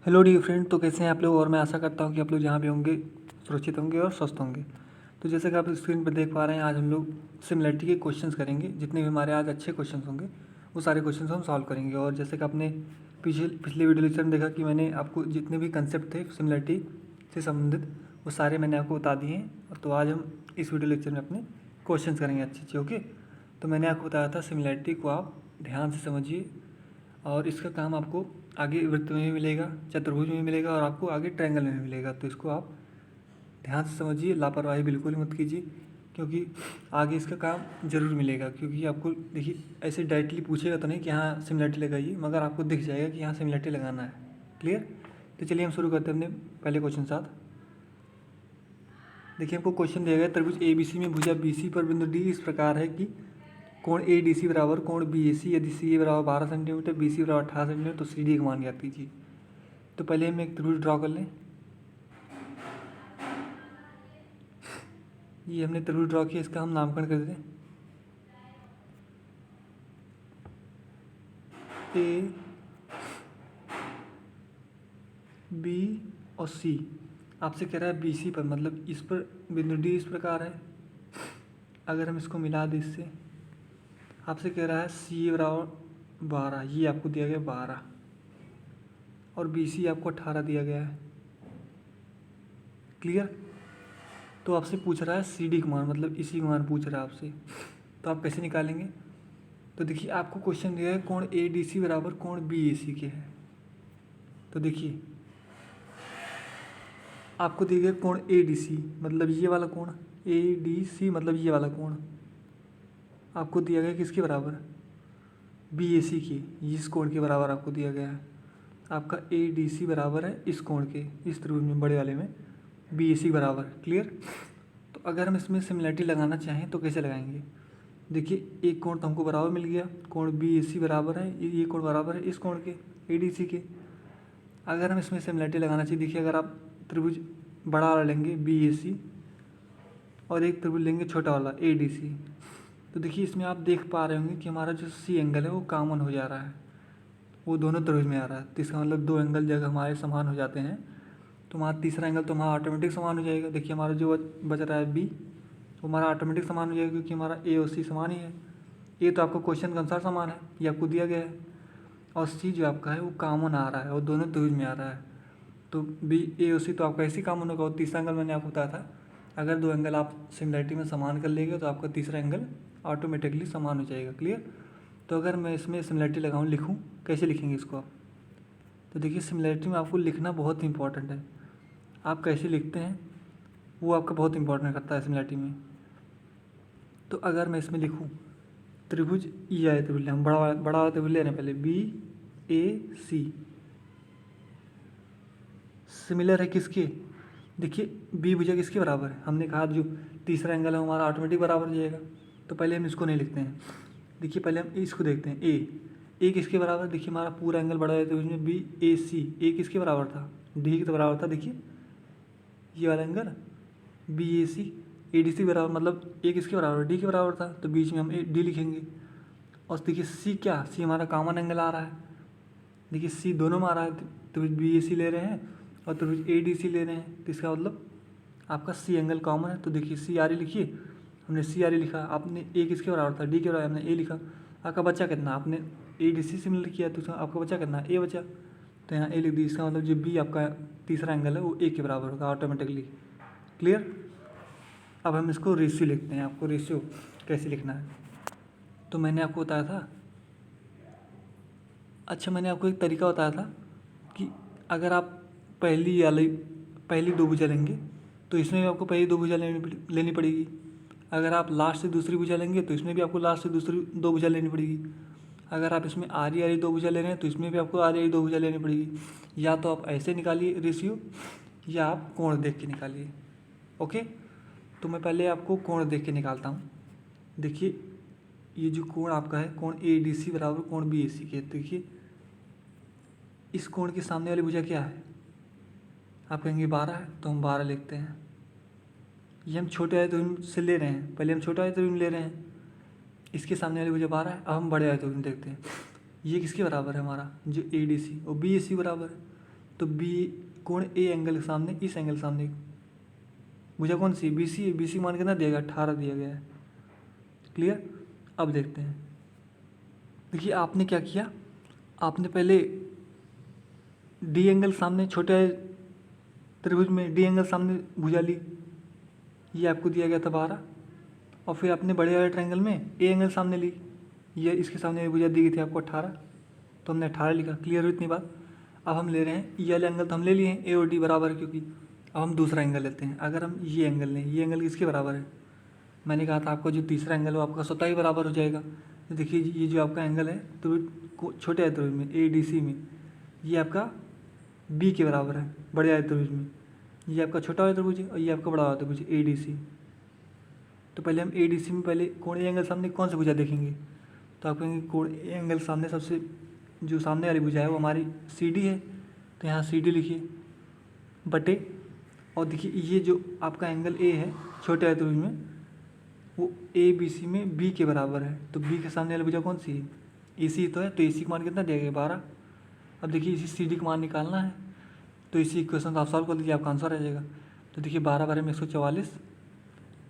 Hello dear friend, तो कैसे हैं आप लोग। और मैं आशा करता हूं कि आप लोग जहां भी होंगे सुरक्षित होंगे और स्वस्थ होंगे। तो जैसे कि आप स्क्रीन पर देख पा रहे हैं, आज हम लोग सिमिलरिटी के क्वेश्चंस करेंगे। जितने भी हमारे आज अच्छे क्वेश्चंस होंगे वो सारे क्वेश्चंस हम सॉल्व करेंगे। और जैसे कि आपने पिछले वीडियो लेक्चर में देखा कि मैंने आपको जितने भी कंसेप्ट थे सिमिलरिटी से संबंधित वो सारे मैंने आपको बता दिए हैं। तो आज हम इस वीडियो लेक्चर में अपने क्वेश्चंस करेंगे अच्छे। ओके, तो मैंने आपको बताया था सिमिलरिटी को आप ध्यान से समझिए और इसका काम आपको आगे वृत्त में भी मिलेगा, चतुर्भुज में भी मिलेगा और आपको आगे ट्रायंगल में भी मिलेगा। तो इसको आप ध्यान से समझिए, लापरवाही बिल्कुल मत कीजिए, क्योंकि आगे इसका काम ज़रूर मिलेगा। क्योंकि आपको देखिए ऐसे डायरेक्टली पूछेगा तो नहीं कि यहाँ सिमिलरिटी लगाइए, मगर आपको दिख जाएगा कि यहाँ सिमिलरिटी लगाना है। क्लियर। तो चलिए हम शुरू करते हैं अपने पहले क्वेश्चन साथ। देखिए हमको क्वेश्चन दिया गया, त्रिभुज ए बी सी में भुजा बी सी पर बिंदु डी इस प्रकार है कि कोण ए डी सी बराबर कोण बी ए सी, यदि सी ए बराबर 12 सेंटीमीटर, बी सी बराबर 18 सेंटीमीटर, तो सी डी का मान ज्ञात कीजिए। तो पहले हम एक त्रिभुज ड्रॉ कर लें। ये हमने त्रिभुज ड्रॉ किया, इसका हम नामकरण कर दें ए बी और सी। आपसे कह रहा है बी सी पर, मतलब इस पर बिंदु डी इस प्रकार है। अगर हम इसको मिला दें इससे, आपसे कह रहा है सी ए बराबर 12, ये आपको दिया गया 12 और बी सी आपको 18 दिया गया है। क्लियर। तो आपसे पूछ रहा है सी डी का मान, मतलब इसी का मान पूछ रहा है आपसे। तो आप कैसे निकालेंगे। तो देखिए आपको क्वेश्चन दिया है कोण ए डी सी बराबर कोण बी ए सी के है। तो देखिए आपको दिया गया कोण ए डी सी, मतलब ये वाला कोण, ए डी सी मतलब ये वाला कोण आपको दिया गया किसके बराबर, बी ए सी के, इस कोण के बराबर आपको दिया गया है। आपका ए डी सी बराबर है इस कोण के, इस त्रिभुज में बड़े वाले में बी ए सी बराबर। क्लियर। तो अगर हम इसमें सिमिलरिटी लगाना चाहें तो कैसे लगाएंगे। देखिए एक कोण तो हमको बराबर मिल गया, कोण बी ए सी बराबर है, ये कोण बराबर है इस कोण के ए डी सी के। अगर हम इसमें सिमिलरिटी लगाना चाहिए, देखिए अगर आप त्रिभुज बड़ा वाला लेंगे बी ए सी और एक त्रिभुज लेंगे छोटा वाला ए डी सी, तो देखिए इसमें आप देख पा रहे होंगे कि हमारा जो सी एंगल है वो कॉमन हो जा रहा है, वो दोनों त्रिभुज में आ रहा है। तो इसका मतलब दो एंगल जगह हमारे समान हो जाते हैं, तो हमारा तीसरा एंगल तो हमारा ऑटोमेटिक समान हो जाएगा। देखिए हमारा जो बच रहा है बी, वो हमारा ऑटोमेटिक समान हो जाएगा, क्योंकि हमारा ए और सी समान ही है। ए तो आपको क्वेश्चन के अनुसार समान है, ये आपको दिया गया है, और सी जो आपका है वो कॉमन आ रहा है और दोनों त्रिभुज में आ रहा है। तो बी ए और सी तो आपका ऐसे ही कॉमन होगा। और तीसरा एंगल मैंने आपको बताया था, अगर दो एंगल आप सिमिलरिटी में समान कर लेंगे तो आपका तीसरा एंगल ऑटोमेटिकली समान हो जाएगा। क्लियर। तो अगर मैं इसमें सिमिलरिटी लगाऊँ, लिखूँ, कैसे लिखेंगे इसको आप। तो देखिए सिमिलरिटी में आपको लिखना बहुत इंपॉर्टेंट है। आप कैसे लिखते हैं वो आपका बहुत इंपॉर्टेंट करता है सिमिलरिटी में। तो अगर मैं इसमें लिखूँ त्रिभुज, ये आए त्रिभुज, हम बड़ा वाला त्रिभुज ले रहे हैं पहले, बी ए सी सिमिलर है किसके, देखिए बी भुजा किसके बराबर है, हमने कहा जो तीसरा एंगल है हमारा ऑटोमेटिक बराबर हो जाएगा। तो पहले हम इसको नहीं लिखते हैं, देखिए पहले हम इसको देखते हैं। ए किसके बराबर, देखिए हमारा पूरा एंगल बढ़ा है तो उसमें बी ए सी, ए किसके बराबर था, डी के बराबर था। देखिए ये वाला angle B A C, A D C बराबर, मतलब ए किसके बराबर, डी के बराबर था, तो बीच में हम ए डी लिखेंगे। और देखिए सी क्या, सी हमारा कॉमन एंगल आ रहा है। देखिए सी दोनों में आ रहा है, तो बी ए सी ले रहे हैं और तो ए डी सी ले रहे हैं, तो इसका मतलब आपका सी एंगल कॉमन है। तो देखिए सी आर ई लिखिए, हमने सी आर ई लिखा, आपने ए किसके बराबर था, डी के बराबर, हमने ए लिखा। आपका बच्चा कितना, आपने ए डी सी सिमिलर किया, तो आपका बच्चा कितना, ए बचा, तो यहाँ ए लिख दी। इसका मतलब जो बी आपका तीसरा एंगल है वो ए के बराबर होगा ऑटोमेटिकली। क्लियर। अब हम इसको रेशियो लिखते हैं, आपको रेशियो कैसे लिखना है। तो मैंने आपको बताया था, अच्छा मैंने आपको एक तरीका बताया था कि अगर आप पहली दो भुजा लेंगे तो इसमें भी आपको पहली दो भुजा लेनी पड़ेगी। अगर आप लास्ट से दूसरी भुजा लेंगे तो इसमें भी आपको लास्ट से दूसरी दो भुजा लेनी पड़ेगी। अगर आप इसमें आरी आरी दो भुजा ले रहे हैं तो इसमें भी आपको आरी आरी दो भुजा लेनी पड़ेगी। या तो आप ऐसे निकालिए रेशियो, या आप कोण देख के निकालिए। ओके, तो मैं पहले आपको कोण देख के निकालता हूँ। देखिए ये जो कोण आपका है, कोण ए डी सी बराबर कोण बी ए सी के, देखिए इस कोण के सामने वाली भुजा क्या है, आप कहेंगे 12 है, तो हम 12 लिखते हैं। ये हम छोटे आए तो से ले रहे हैं, पहले हम छोटे आए तो ले रहे हैं, इसके सामने वाली भुजा 12 है। अब हम बड़े आए तो देखते हैं, ये किसके बराबर है हमारा, जो ए डी सी और बी ए सी बराबर है। तो बी कोण ए एंगल के सामने इस एंगल के सामने भुजा कौन सी बी सी है, बी सी मान कितना दिया गया 18 दिया गया है। क्लियर। अब देखते हैं, देखिए आपने क्या किया, आपने पहले डी एंगल सामने छोटे त्रिभुज में डी एंगल सामने भुजा ली, ये आपको दिया गया था 12, और फिर आपने बड़े वाले ट्रायंगल में ए एंगल सामने ली, ये इसके सामने भुजा दी गई थी आपको 18, तो हमने 18 लिखा। क्लियर हुई इतनी बात। अब हम ले रहे हैं ये वाले एंगल तो हम ले लिए हैं ए और डी बराबर है, क्योंकि अब हम दूसरा एंगल लेते हैं। अगर हम ये एंगल लें, ये एंगल किसके बराबर है, मैंने कहा था आपका जो तीसरा एंगल हो आपका स्वतः ही बराबर हो जाएगा। तो देखिए ये जो आपका एंगल है तो छोटे आयत त्रिभुज में ए डी सी में ये आपका बी के बराबर है, बड़े आयत त्रिभुज में ये आपका छोटा आयत त्रिभुज है और ये आपका बड़ा आयत त्रिभुज ए डी सी। तो पहले हम ए डी सी में पहले कोण ए एंगल सामने कौन सा भुजा देखेंगे, तो आप कहेंगे कोण ए एंगल सामने सबसे जो सामने वाली भुजा है वो हमारी सी डी है, तो यहाँ सी डी लिखिए बटे, और देखिए ये जो आपका एंगल ए है छोटे आयत त्रिभुज में वो ए बी सी में बी के बराबर है, तो बी के सामने वाली भुजा कौन सी है ए सी तो है, तो ए सी का मान कितना दिया गया 12। अब देखिए इसी सी डी का मान निकालना है, तो इसी इक्वेशन आप सॉल्व कर लीजिए, आपका आंसर आ जाएगा। तो देखिए 12 बारे में 144,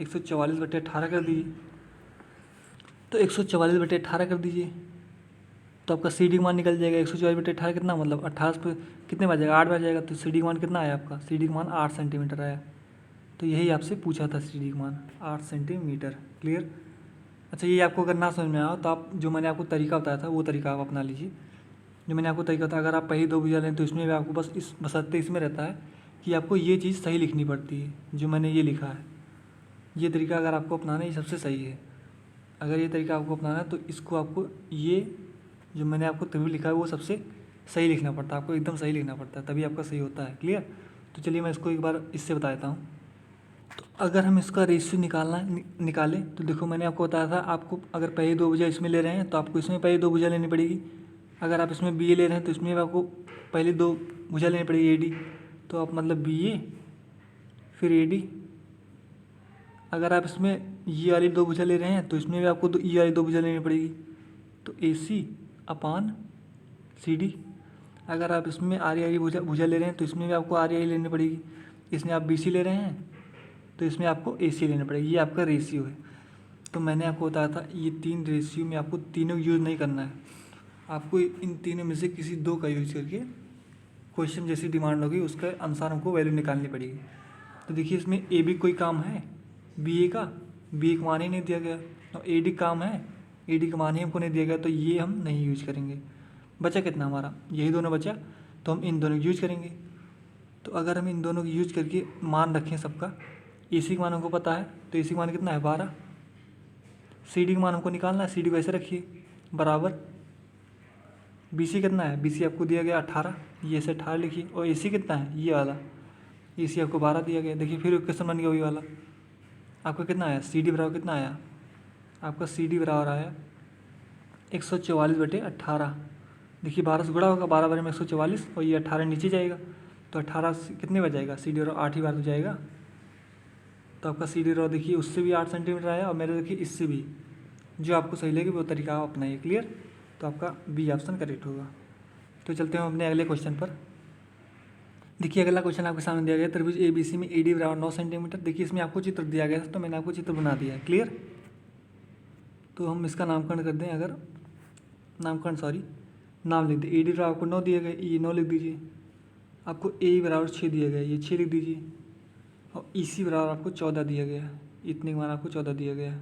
144 बटे 18 कर दीजिए, तो 144 बटे 18 कर दीजिए, तो आपका सी डी का मान निकल जाएगा। 144 बटे 18 कितना मतलब 18 पे कितने बार जाएगा 8 बार जाएगा, तो सी डी का मान कितना आया आपका, सी डी का मान 8 सेंटीमीटर आया। तो यही आपसे पूछा था सी डी का मान 8 सेंटीमीटर। क्लियर। अच्छा ये आपको अगर ना समझ में आया तो आप जो मैंने आपको तरीका बताया था वो तरीका आप अपना लीजिए। जो मैंने आपको तरीका था, अगर आप पहली दो भुजा लें तो इसमें भी आपको बस इस बशर्ते इसमें रहता है कि आपको ये चीज़ सही लिखनी पड़ती है, जो मैंने ये लिखा है ये तरीका अगर आपको अपनाना है ये सबसे सही है। अगर ये तरीका आपको अपनाना है तो इसको आपको ये जो मैंने आपको त्रिभुज लिखा है वो सबसे सही लिखना पड़ता है, आपको एकदम सही लिखना पड़ता है, तभी आपका सही होता है। क्लियर। तो चलिए मैं इसको एक बार इससे बता देता हूँ। तो अगर हम इसका रेशियो निकालें तो देखो मैंने आपको बताया था, आपको अगर पहले दो भुजा इसमें ले रहे हैं तो आपको इसमें पहले दो भुजा लेनी पड़ेगी। अगर आप इसमें बी ए ले रहे हैं तो इसमें आपको पहले दो भुजा लेनी पड़ेगी ए डी, तो आप मतलब बी ए फिर ए डी। अगर आप इसमें ये वाली दो भुजा ले रहे हैं तो इसमें भी आपको ये वाली दो भुजा लेनी पड़ेगी, तो ए सी अपान सी डी। अगर आप इसमें आर आई भुजा ले रहे हैं तो इसमें भी आपको आर आई लेनी पड़ेगी। इसमें आप बी सी ले रहे हैं तो इसमें आपको ए सी लेनी पड़ेगी। ये आपका रेशियो है। तो मैंने आपको बताया था ये तीन रेशियो में आपको तीनों यूज़ नहीं करना है, आपको इन तीनों में से किसी दो का यूज करके क्वेश्चन जैसी डिमांड होगी उसके अनुसार हमको वैल्यू निकालनी पड़ेगी। तो देखिए इसमें ए बी कोई काम है बी ए का मान ही नहीं दिया गया, और ए डी काम है ए डी का मान ही हमको नहीं दिया गया, तो ये हम नहीं यूज करेंगे। बचा कितना हमारा, यही दोनों बचा, तो हम इन दोनों की यूज करेंगे। तो अगर हम इन दोनों की यूज करके मान रखें सबका, ए सी का मान हमको पता है तो ए सी का मान कितना है 12, सी डी का मान हमको निकालना है, सी डी वैसे रखिए बराबर, बी सी कितना है बी सी आपको दिया गया 18, ये ऐसे 18 लिखिए, और ए सी कितना है ये वाला ए सी आपको 12 दिया गया। देखिए फिर क्वेश्चन बन गया वही वाला, आपका कितना आया सी डी बराबर कितना आया, आपका सी डी बराबर आया 144 बटे 18। देखिए 12 से गुणा होगा, 12 बार में 144 और ये 18 नीचे जाएगा, तो 18 कितने बार जाएगा सी डी बराबर 8 ही बार तो जाएगा। तो आपका सी डी बराबर देखिए उससे भी 8 सेंटीमीटर आया, और मेरे देखिए इससे भी, जो आपको सही लगे वो तरीका आप अपनाइए। क्लियर। तो आपका बी ऑप्शन करेक्ट होगा। तो चलते हैं अपने अगले क्वेश्चन पर। देखिए अगला क्वेश्चन आपके सामने दिया गया त्रिभुज ए बी सी में ए डी बराबर 9 सेंटीमीटर। देखिए इसमें आपको चित्र दिया गया था तो मैंने आपको चित्र बना दिया है। क्लियर। तो हम इसका नामकरण कर दें, अगर नाम लिख दें। ए डी बराबर आपको 9 दिया गया, ये 9 लिख दीजिए। आपको ए बराबर 6 दिया गया, ये 6 लिख दीजिए। और ई सी बराबर आपको 14 दिया गया, इतने का मान आपको 14 दिया गया।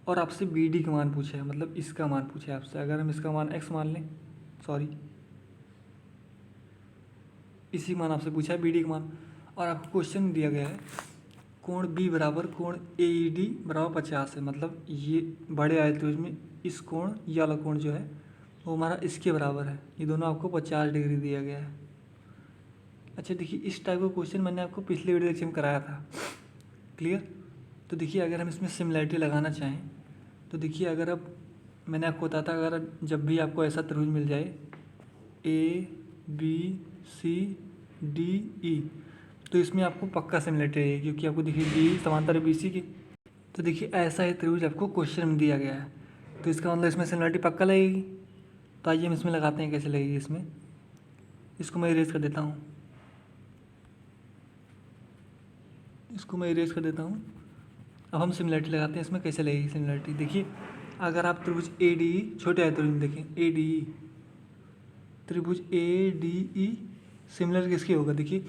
और आपसे बी डी का मान पूछा है, मतलब इसका मान पूछा है आपसे। अगर हम इसका मान एक्स मान लें, इसी मान आपसे पूछा है बी डी का मान, और आपको क्वेश्चन दिया गया है कोण बी बराबर कोण ए ई डी बराबर 50 है, मतलब ये बड़े आयत त्रिभुज में इस कोण ये वाला कोण जो है वो हमारा इसके बराबर है। ये दोनों आपको 50 डिग्री दिया गया है। अच्छा देखिए इस टाइप का क्वेश्चन मैंने आपको पिछले वीडियो लेक्चर में कराया था। क्लियर। तो देखिए अगर हम इसमें सिमिलैरिटी लगाना चाहें तो देखिए, अगर अब मैंने आपको बताया था अगर जब भी आपको ऐसा त्रिभुज मिल जाए ए बी सी डी ई, तो इसमें आपको पक्का सिमिलैरिटी है, क्योंकि आपको देखिए डी समांतर है बी सी की। तो देखिए ऐसा ही त्रिभुज आपको क्वेश्चन में दिया गया है, तो इसका मतलब इसमें सिमिलैरिटी पक्का लगेगी। तो आइए हम इसमें लगाते हैं कैसे लगेगी इसमें। इसको मैं इरेज कर देता हूँ, इसको मैं इरेज कर देता हूँ। अब हम सिमिलरिटी लगाते हैं, इसमें कैसे लगेगी सिमिलरिटी। देखिए अगर आप त्रिभुज ए डी ई, छोटे आए त्रिभुज देखें ए डी ई, त्रिभुज ए डी ई सिमिलर किसके होगा। देखिए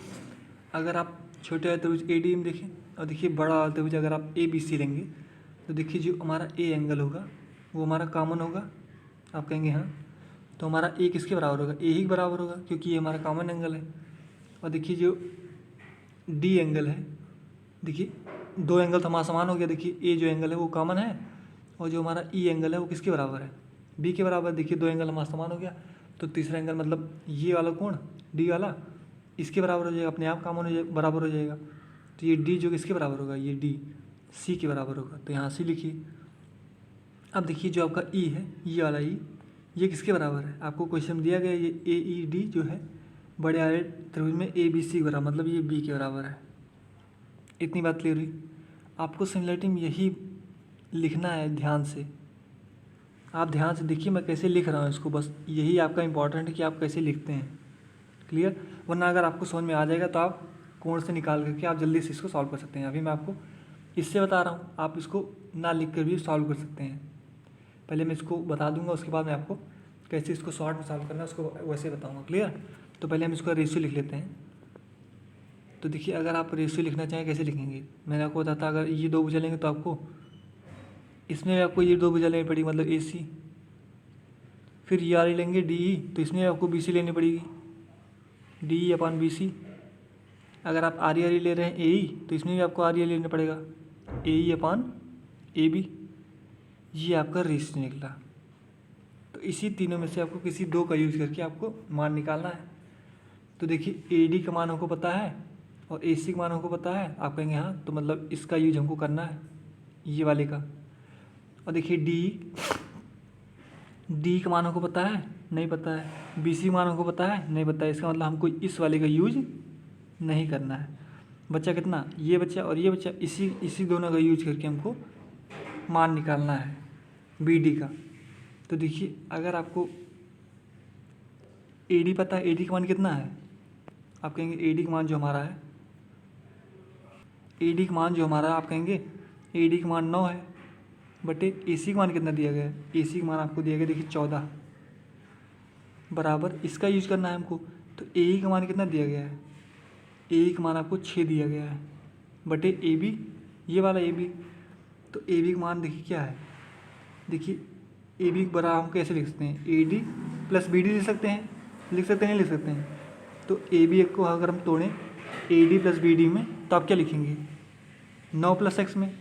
अगर आप छोटे आए त्रिभुज ए डी में देखें और देखिए बड़ा वाला त्रिभुज अगर आप ए बी सी लेंगे तो देखिए जो हमारा ए एंगल होगा वो हमारा कॉमन होगा। आप कहेंगे हाँ, तो हमारा ए किसके बराबर होगा, ए ही के बराबर होगा क्योंकि ये हमारा कॉमन एंगल है। और देखिए जो डी एंगल है, देखिए दो एंगल तो हमारा समान हो गया। देखिए ए जो एंगल है वो कॉमन है और जो हमारा ई एंगल है वो किसके बराबर है, बी के बराबर। देखिए दो एंगल हमारा समान हो गया, तो तीसरा एंगल मतलब ये वाला कोण डी वाला इसके बराबर हो जाएगा, अपने आप कॉमन हो जाएगा, बराबर हो जाएगा। तो ये डी जो किसके बराबर होगा, ये डी सी के बराबर होगा। तो यहाँ सी लिखिए। अब देखिए जो आपका ई है, ये वाला ई, ये किसके बराबर है, आपको क्वेश्चन दिया गया ये ए ई डी जो है बड़े वाले त्रिभुज में ए बी सी के बराबर, मतलब ये बी के बराबर है। इतनी बात क्लियर हुई। आपको सिमिलरिटी में यही लिखना है ध्यान से। आप ध्यान से देखिए मैं कैसे लिख रहा हूँ इसको, बस यही आपका इंपॉर्टेंट है कि आप कैसे लिखते हैं। क्लियर, वरना अगर आपको समझ में आ जाएगा तो आप कोण से निकाल करके आप जल्दी से इसको सॉल्व कर सकते हैं। अभी मैं आपको इससे बता रहा हूँ, आप इसको ना लिख कर भी सॉल्व कर सकते हैं। पहले मैं इसको बता दूंगा, उसके बाद मैं आपको कैसे इसको शॉर्ट में सॉल्व करना है उसको वैसे बताऊँगा। क्लियर, तो पहले हम इसका रेशियो लिख लेते हैं। तो देखिए अगर आप रेशियो लिखना चाहें कैसे लिखेंगे, मैंने आपको बताया था अगर ये दो भुजा लेंगे तो आपको इसमें भी आपको ये दो भुजा लेनी पड़ेगी, मतलब ए सी। फिर ये वाली लेंगे डी ई, तो इसमें भी आपको बी सी लेनी पड़ेगी, D E upon B C. अगर आप आर ई ले रहे हैं ए ई, तो इसमें भी आपको आर ई लेना पड़ेगा, ए ई अपॉन ए बी। ये आपका रेशियो निकला। तो इसी तीनों में से आपको किसी दो का यूज़ करके आपको मान निकालना है। तो देखिए ए डी का मान हमको पता है और ए सी का मान हमको पता है। आप कहेंगे हाँ, तो मतलब इसका यूज हमको करना है, ये वाले का। और देखिए डी का मान हमको पता है, नहीं पता है। बी सी मान हमको पता है, नहीं पता है। इसका मतलब हमको इस वाले का यूज नहीं करना है। बच्चा कितना, ये बच्चा और ये बच्चा, इसी दोनों का यूज करके हमको मान निकालना है बी डी का। तो देखिए अगर आपको ए डी पता है, ए डी का मान कितना है, आप कहेंगे ए डी का मान जो हमारा है, ए डी का मान जो हमारा आप कहेंगे ए डी का मान 9 है, बटे ए सी का मान कितना दिया गया है, ए सी का मान आपको दिया गया देखिए 14 बराबर इसका यूज करना है हमको। तो ए ई का मान कितना दिया गया है, ए ई का मान आपको 6 दिया गया है, बटे ए बी, ये वाला ए बी। तो ए बी का मान देखिए क्या है, देखिए ए बी बराबर हम कैसे लिख सकते हैं, A D plus B D लिख सकते हैं, लिख सकते हैं नहीं लिख सकते हैं। तो ए बी को अगर हम तोड़ें A D plus B D में, तो आप क्या लिखेंगे, 9 प्लस एक्स में।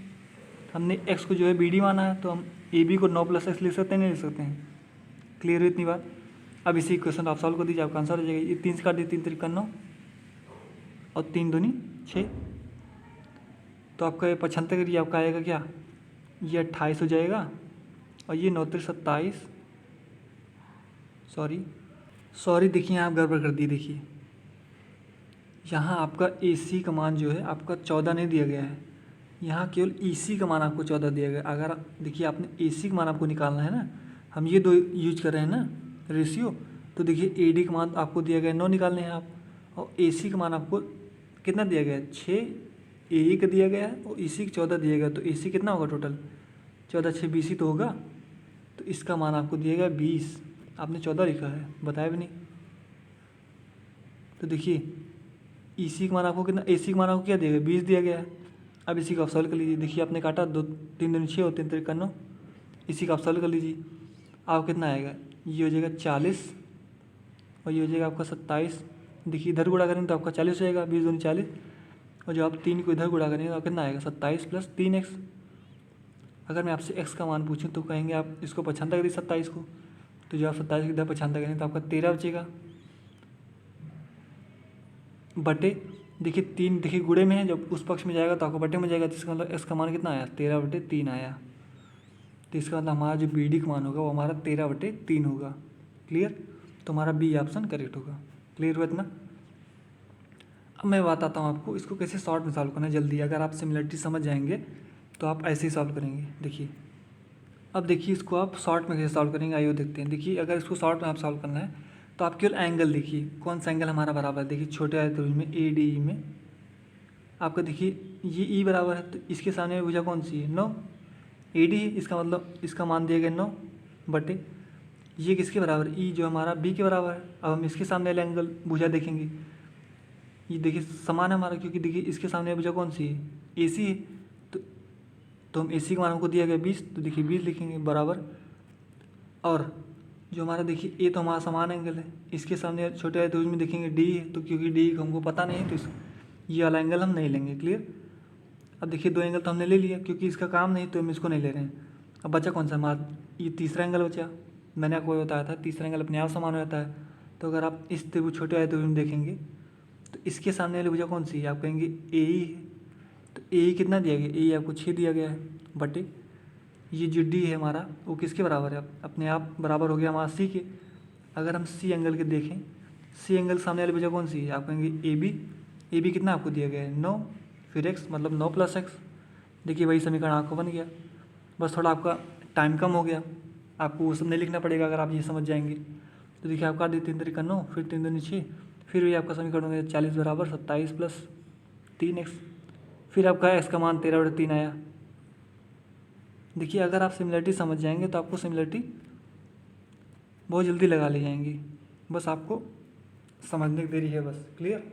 हमने एक्स को जो है बी डी माना है, तो हम ए बी को 9 प्लस एक्स लिख सकते हैं नहीं लिख सकते हैं। क्लियर हुई इतनी बात। अब इसी क्वेश्चन आप सॉल्व कर दीजिए, आपका आंसर हो जाएगा। ये 3 से काट दिए, 3 3 9 और 3 दूनी 6। तो आपका ये 75 ये आपका आएगा क्या, ये 28 हो जाएगा। और ये 9 3 27, सॉरी देखिए आप गड़बड़ कर दी। देखिए यहाँ आपका ए सी का मान जो है आपका 14 नहीं दिया गया है, यहाँ केवल ई सी का मान आपको 14 दिया गया। अगर देखिए आपने ए सी का मान आपको निकालना है ना, हम ये दो यूज कर रहे हैं ना रेशियो। तो देखिए ए डी का मान आपको दिया गया 9 निकालने हैं आप, और ए सी का मान आपको कितना दिया गया है 6, ए ई का दिया गया है और ई सी का 14 दिया गया। तो ए सी कितना होगा टोटल, 14 6 20 ही तो होगा। तो इसका मान आपको दिया गया 20, आपने 14 लिखा है, बताया भी नहीं। तो देखिए ई सी का मान आपको कितना, ए सी का मान आपको क्या दिया गया 20 दिया गया है। अब इसी का आप सॉल्व कर लीजिए। देखिए आपने काटा 2 3 दूनी 6 और 3 3 9, इसी का आप सॉल्व कर लीजिए। आपको कितना आएगा, ये हो जाएगा 40 और ये हो जाएगा आपका 27। देखिए इधर गुणा करेंगे तो आपका 40 हो जाएगा, 20 दूनी 40। और जब आप 3 को इधर गुणा करेंगे तो कितना आएगा 27 प्लस 3x। अगर मैं आपसे x का मान पूछूं तो कहेंगे आप इसको 95 कर दीजिए 27 को, तो जब आप 27 इधर 95 करेंगे तो आपका 13 बचेगा, बटे देखिए 3 देखिए गुणे में है, जब उस पक्ष में जाएगा तो आपको बटे में जाएगा। तो इसका मतलब x का मान कितना आया 13/3 आया। तो इसका मतलब हमारा जो बी डी का मान होगा वो हमारा 13/3 होगा। क्लियर, तो हमारा बी ऑप्शन करेक्ट होगा। क्लियर हुआ इतना। अब मैं बताता हूँ आपको इसको कैसे शॉर्ट में सॉल्व करना है जल्दी। अगर आप सिमिलरिटी समझ जाएंगे तो आप ऐसे ही सॉल्व करेंगे। देखिए अब देखिए इसको आप शॉर्ट में कैसे सॉल्व करेंगे, आइए देखते हैं। देखिए अगर इसको शॉर्ट में आप सॉल्व करना है तो तो आप केवल एंगल देखिए, कौन सा एंगल हमारा बराबर है। देखिए छोटे आए त्रिभुज में ए डी ई में आपका देखिए ये ई बराबर है, तो इसके सामने भुजा कौन सी है, 9 ए डी है, इसका मतलब इसका मान दिया गया 9 बटे ये किसके बराबर, ई जो हमारा बी के बराबर है। अब हम इसके सामने वाले एंगल भुजा देखेंगे, ये देखिए समान है हमारा, क्योंकि देखिए इसके सामने भुजा कौन सी है, ए सी है। तो हम ए सी का मान हमको दिया गया 20, तो देखिए 20 लिखेंगे बराबर। और जो हमारा देखिए ए तो हमारा समान एंगल है, इसके सामने छोटे वाले त्रिभुज में देखेंगे डी है, तो क्योंकि डी हमको पता नहीं है तो ये वाला एंगल हम नहीं लेंगे। क्लियर। अब देखिए 2 एंगल तो हमने ले लिया, क्योंकि इसका काम नहीं तो हम इसको नहीं ले रहे हैं। अब बचा कौन सा हमारा, ये तीसरा एंगल बचा। मैंने आपको बताया था तीसरा एंगल अपने आप समान हो जाता है। तो अगर आप इस त्रिभुज छोटे वाले त्रिभुज में देखेंगे तो इसके सामने वाली भुजा कौन सी है, आप कहेंगे ए ही है। तो ए ही कितना दिया गया, ए आपको 6 दिया गया है बटे ये जो डी है हमारा वो किसके बराबर है, अपने आप बराबर हो गया हमारा सी के। अगर हम सी एंगल के देखें, सी एंगल सामने वाली भुजा कौन सी है, आप कहेंगे ए बी। ए बी कितना आपको दिया गया है 9, फिर एक्स मतलब 9 + एक्स। देखिए वही समीकरण आपको बन गया। बस थोड़ा आपका टाइम कम हो गया, आपको वो सब नहीं लिखना पड़ेगा अगर आप ये समझ जाएंगे। तो देखिए आप काट दिए 3 तरीका 9, फिर 3 दूनी 6, फिर वही आपका समीकरण हो गया 40 बराबर 27 + 3x। फिर आपका एक्स का मान 13/3 आया। देखिए अगर आप सिमिलरिटी समझ जाएंगे तो आपको सिमिलरिटी बहुत जल्दी लगा ले जाएंगी, बस आपको समझने की देरी है बस। क्लियर।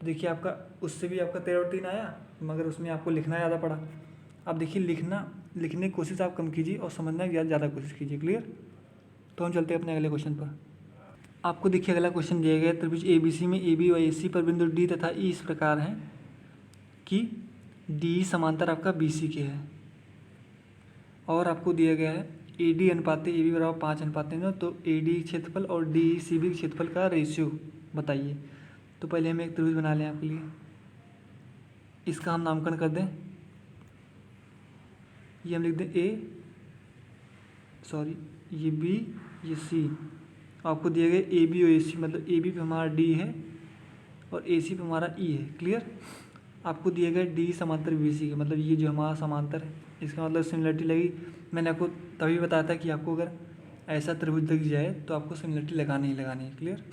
देखिए आपका उससे भी आपका 13/3 आया, मगर उसमें आपको लिखना ज़्यादा पड़ा। अब देखिए लिखने की कोशिश आप कम कीजिए और समझने की ज़्यादा कोशिश कीजिए। क्लियर। तो हम चलते हैं अपने अगले क्वेश्चन पर। आपको देखिए अगला क्वेश्चन दिया गया त्रिभुज ए बी सी में ए बी और ए सी पर बिंदु डी तथा ई इस प्रकार हैं कि डी समांतर आपका बी सी के है। और आपको दिया गया है ए डी अनुपात ए बी बराबर 5:9, तो ए डी क्षेत्रफल और डी सी बी क्षेत्रफल का रेशियो बताइए। तो पहले हम एक त्रिभुज बना लें आपके लिए, इसका हम नामकरण कर दें, ये हम लिख दें ये बी ये सी। आपको दिया गया ए बी और ए सी, मतलब ए बी पे हमारा डी है और ए सी पे हमारा ई है। क्लियर। आपको दिया गया डी समांतर बी सी के, मतलब ये जो हमारा समांतर है, इसका मतलब सिमिलरिटी लगी। मैंने आपको तभी बताया था कि आपको अगर ऐसा त्रिभुज दिख जाए तो आपको सिमिलरिटी लगानी ही लगानी है। क्लियर।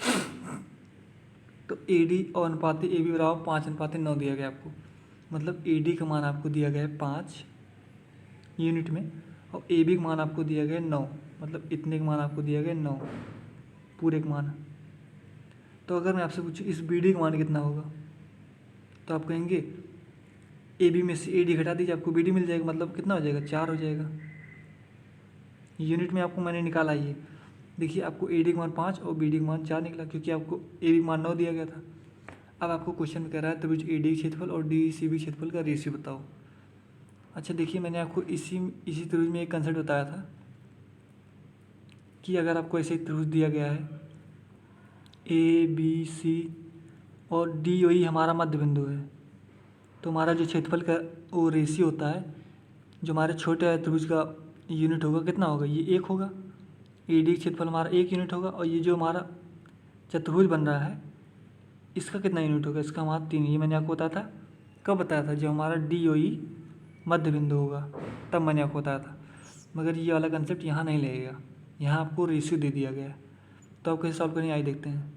तो ए डी और अनुपात ए बी बराबर 5:9 दिया गया आपको, मतलब ए डी का मान आपको दिया गया है 5 यूनिट में और ए बी का मान आपको दिया गया है 9, मतलब इतने का मान आपको दिया गया है 9 पूरे का मान। तो अगर मैं आपसे पूछूँ इस बी डी का मान कितना होगा, तो आप कहेंगे ए बी में से ए डी घटा दीजिए, आपको बी डी मिल जाएगा, मतलब कितना हो जाएगा 4 हो जाएगा। यूनिट में आपको मैंने निकाला ये, देखिए आपको ए डी का मान 5 और बी डी का मान 4 निकला, क्योंकि आपको ए बी का मान 9 दिया गया था। अब आपको क्वेश्चन में कह रहा है त्रिभुज ए डी क्षेत्रफल और डी सी बी क्षेत्रफल का रेशियो बताओ। अच्छा देखिए मैंने आपको इसी त्रिभुज में एक कंसेप्ट बताया था कि अगर आपको ऐसे त्रिभुज दिया गया है ए बी सी और डी वही हमारा मध्य बिंदु है, तो हमारा जो क्षेत्रफल का वो रेशियो होता है, जो हमारे छोटे त्रिभुज का यूनिट होगा कितना होगा, ये 1 होगा। ए डी क्षेत्रफल हमारा 1 यूनिट होगा और ये जो हमारा चतुर्भुज बन रहा है इसका कितना यूनिट होगा, इसका हमारा 3। ये मैंने आपको बताया था, कब बताया था, जब हमारा डी ओ ई मध्य बिंदु होगा तब मैंने आपको बताया था। मगर ये वाला कंसेप्ट यहाँ नहीं लगेगा, यहाँ आपको रेशियो दे दिया गया है। तो आप कैसे सॉल्व करेंगे आइए देखते हैं।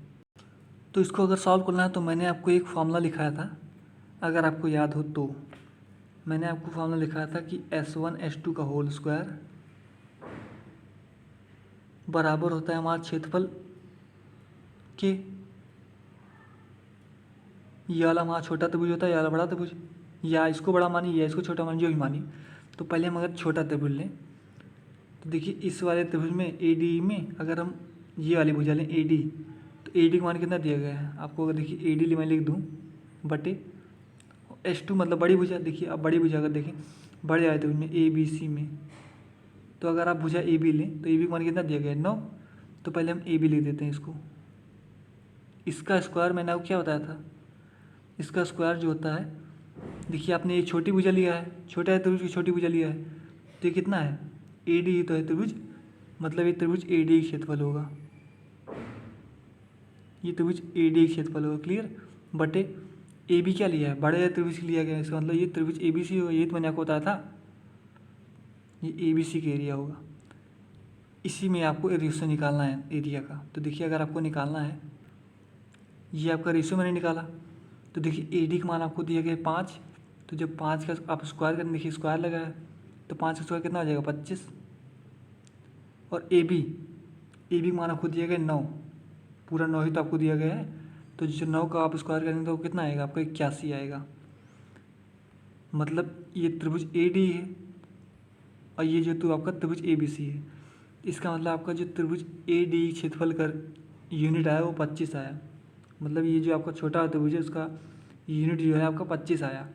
तो इसको अगर सॉल्व करना है तो मैंने आपको एक फॉर्मूला लिखाया था, अगर आपको याद हो तो मैंने आपको फॉर्मूला लिखाया था कि S1 S2 का होल स्क्वायर बराबर होता है हमारा क्षेत्रफल के, ये वाला हमारा छोटा त्रिभुज होता है, ये वाला बड़ा त्रिभुज, या इसको बड़ा मानिए या इसको छोटा मानिए, जो भी मानिए। तो पहले हम अगर छोटा त्रिभुज लें तो देखिए इस वाले त्रिभुज में ए डी में अगर हम ये वाली भुजा लें ए डी, तो ए डी का मान कितना दिया गया है आपको, अगर देखिए ए डी मैं लिख दूँ बटे S2 मतलब बड़ी भुजा। देखिए अब बड़ी भुजा अगर देखें बड़े वाले त्रिभुज में ए बी सी में, तो अगर आप भुजा ए बी लें तो ए बी का मान कितना दिया गया है 9। तो पहले हम ए बी लिख देते हैं इसको, इसका स्क्वायर मैंने आपको क्या बताया था, इसका स्क्वायर जो होता है, देखिए आपने एक छोटी भुजा लिया है, छोटा है त्रिभुज की छोटी भुजा लिया है, तो ये कितना है ए डी ही तो है त्रिभुज, मतलब ये त्रिभुज ए डी क्षेत्रफल होगा, ये त्रिभुज ए डी क्षेत्रफल होगा। क्लियर। बटे ए बी क्या लिया है, बड़े त्रिभुज लिया गया है, इसका मतलब ये त्रिभुज ए बी सी होगा, ये तो मैंने आपको बताया था, ये ए बी सी का एरिया होगा। इसी में आपको रेशियो निकालना है एरिया का। तो देखिए अगर आपको निकालना है, ये आपका रेशियो मैंने निकाला, तो देखिए AD का मान आपको दिया गया है 5। तो जब 5 का आप स्क्वायर करें, देखिए स्क्वायर लगा है, तो 5 का स्क्वायर कितना हो जाएगा 25। और AB का मान आपको दिया गया 9, पूरा 9 ही तो आपको दिया गया है। तो जो 9 का आप स्क्वायर करेंगे तो कितना आएगा आपका 81 आएगा। मतलब ये त्रिभुज AD है और ये जो तो आपका त्रिभुज ABC है। इसका मतलब आपका जो त्रिभुज AD क्षेत्रफल का यूनिट आया वो 25 आया। मतलब ये जो आपका छोटा त्रिभुज है उसका यूनिट जो है आपका 25 आया।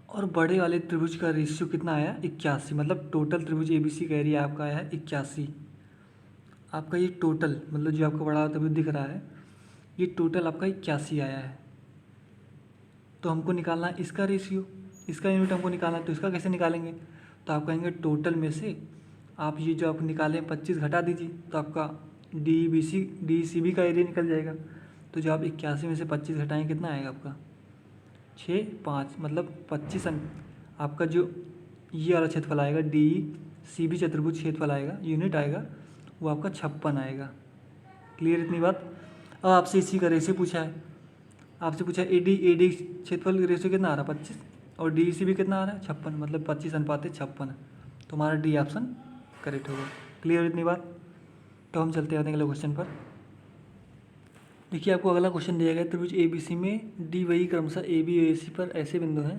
और बड़े वाले त्रिभुज का रेशियो कितना आया 81। मतलब टोटल त्रिभुज ABC का एरिया आपका आया है 81। आपका ये टोटल मतलब जो आपका बड़ा त्रिभुज दिख रहा है ये टोटल आपका 81 आया है। तो हमको निकालना है इसका रेशियो, इसका यूनिट हमको निकालना है। तो इसका कैसे निकालेंगे, तो आप कहेंगे टोटल में से आप ये जो आप निकाले 25 घटा दीजिए, तो आपका DCB का एरिया निकल जाएगा। तो जो आप 81 में से 25 घटाएंगे कितना आएगा आपका 6, 5, मतलब 25 आपका जो ये वाला क्षेत्रफल आएगा DCB चतुर्भुज क्षेत्रफल आएगा, यूनिट आएगा वो आपका 56 आएगा। क्लियर इतनी बात। अब आपसे इसी का रेशियो पूछा है, आपसे पूछा AD क्षेत्रफल का रेशियो कितना आ रहा है 25 और DCB कितना आ रहा है 56, मतलब 25:56। तो हमारा D ऑप्शन करेक्ट होगा। क्लियर इतनी बात। तो हम चलते हैं अगले क्वेश्चन पर। देखिए आपको अगला क्वेश्चन दिया गया त्रिभुज ABC में D वही क्रमशः AB और AC पर ऐसे बिंदु हैं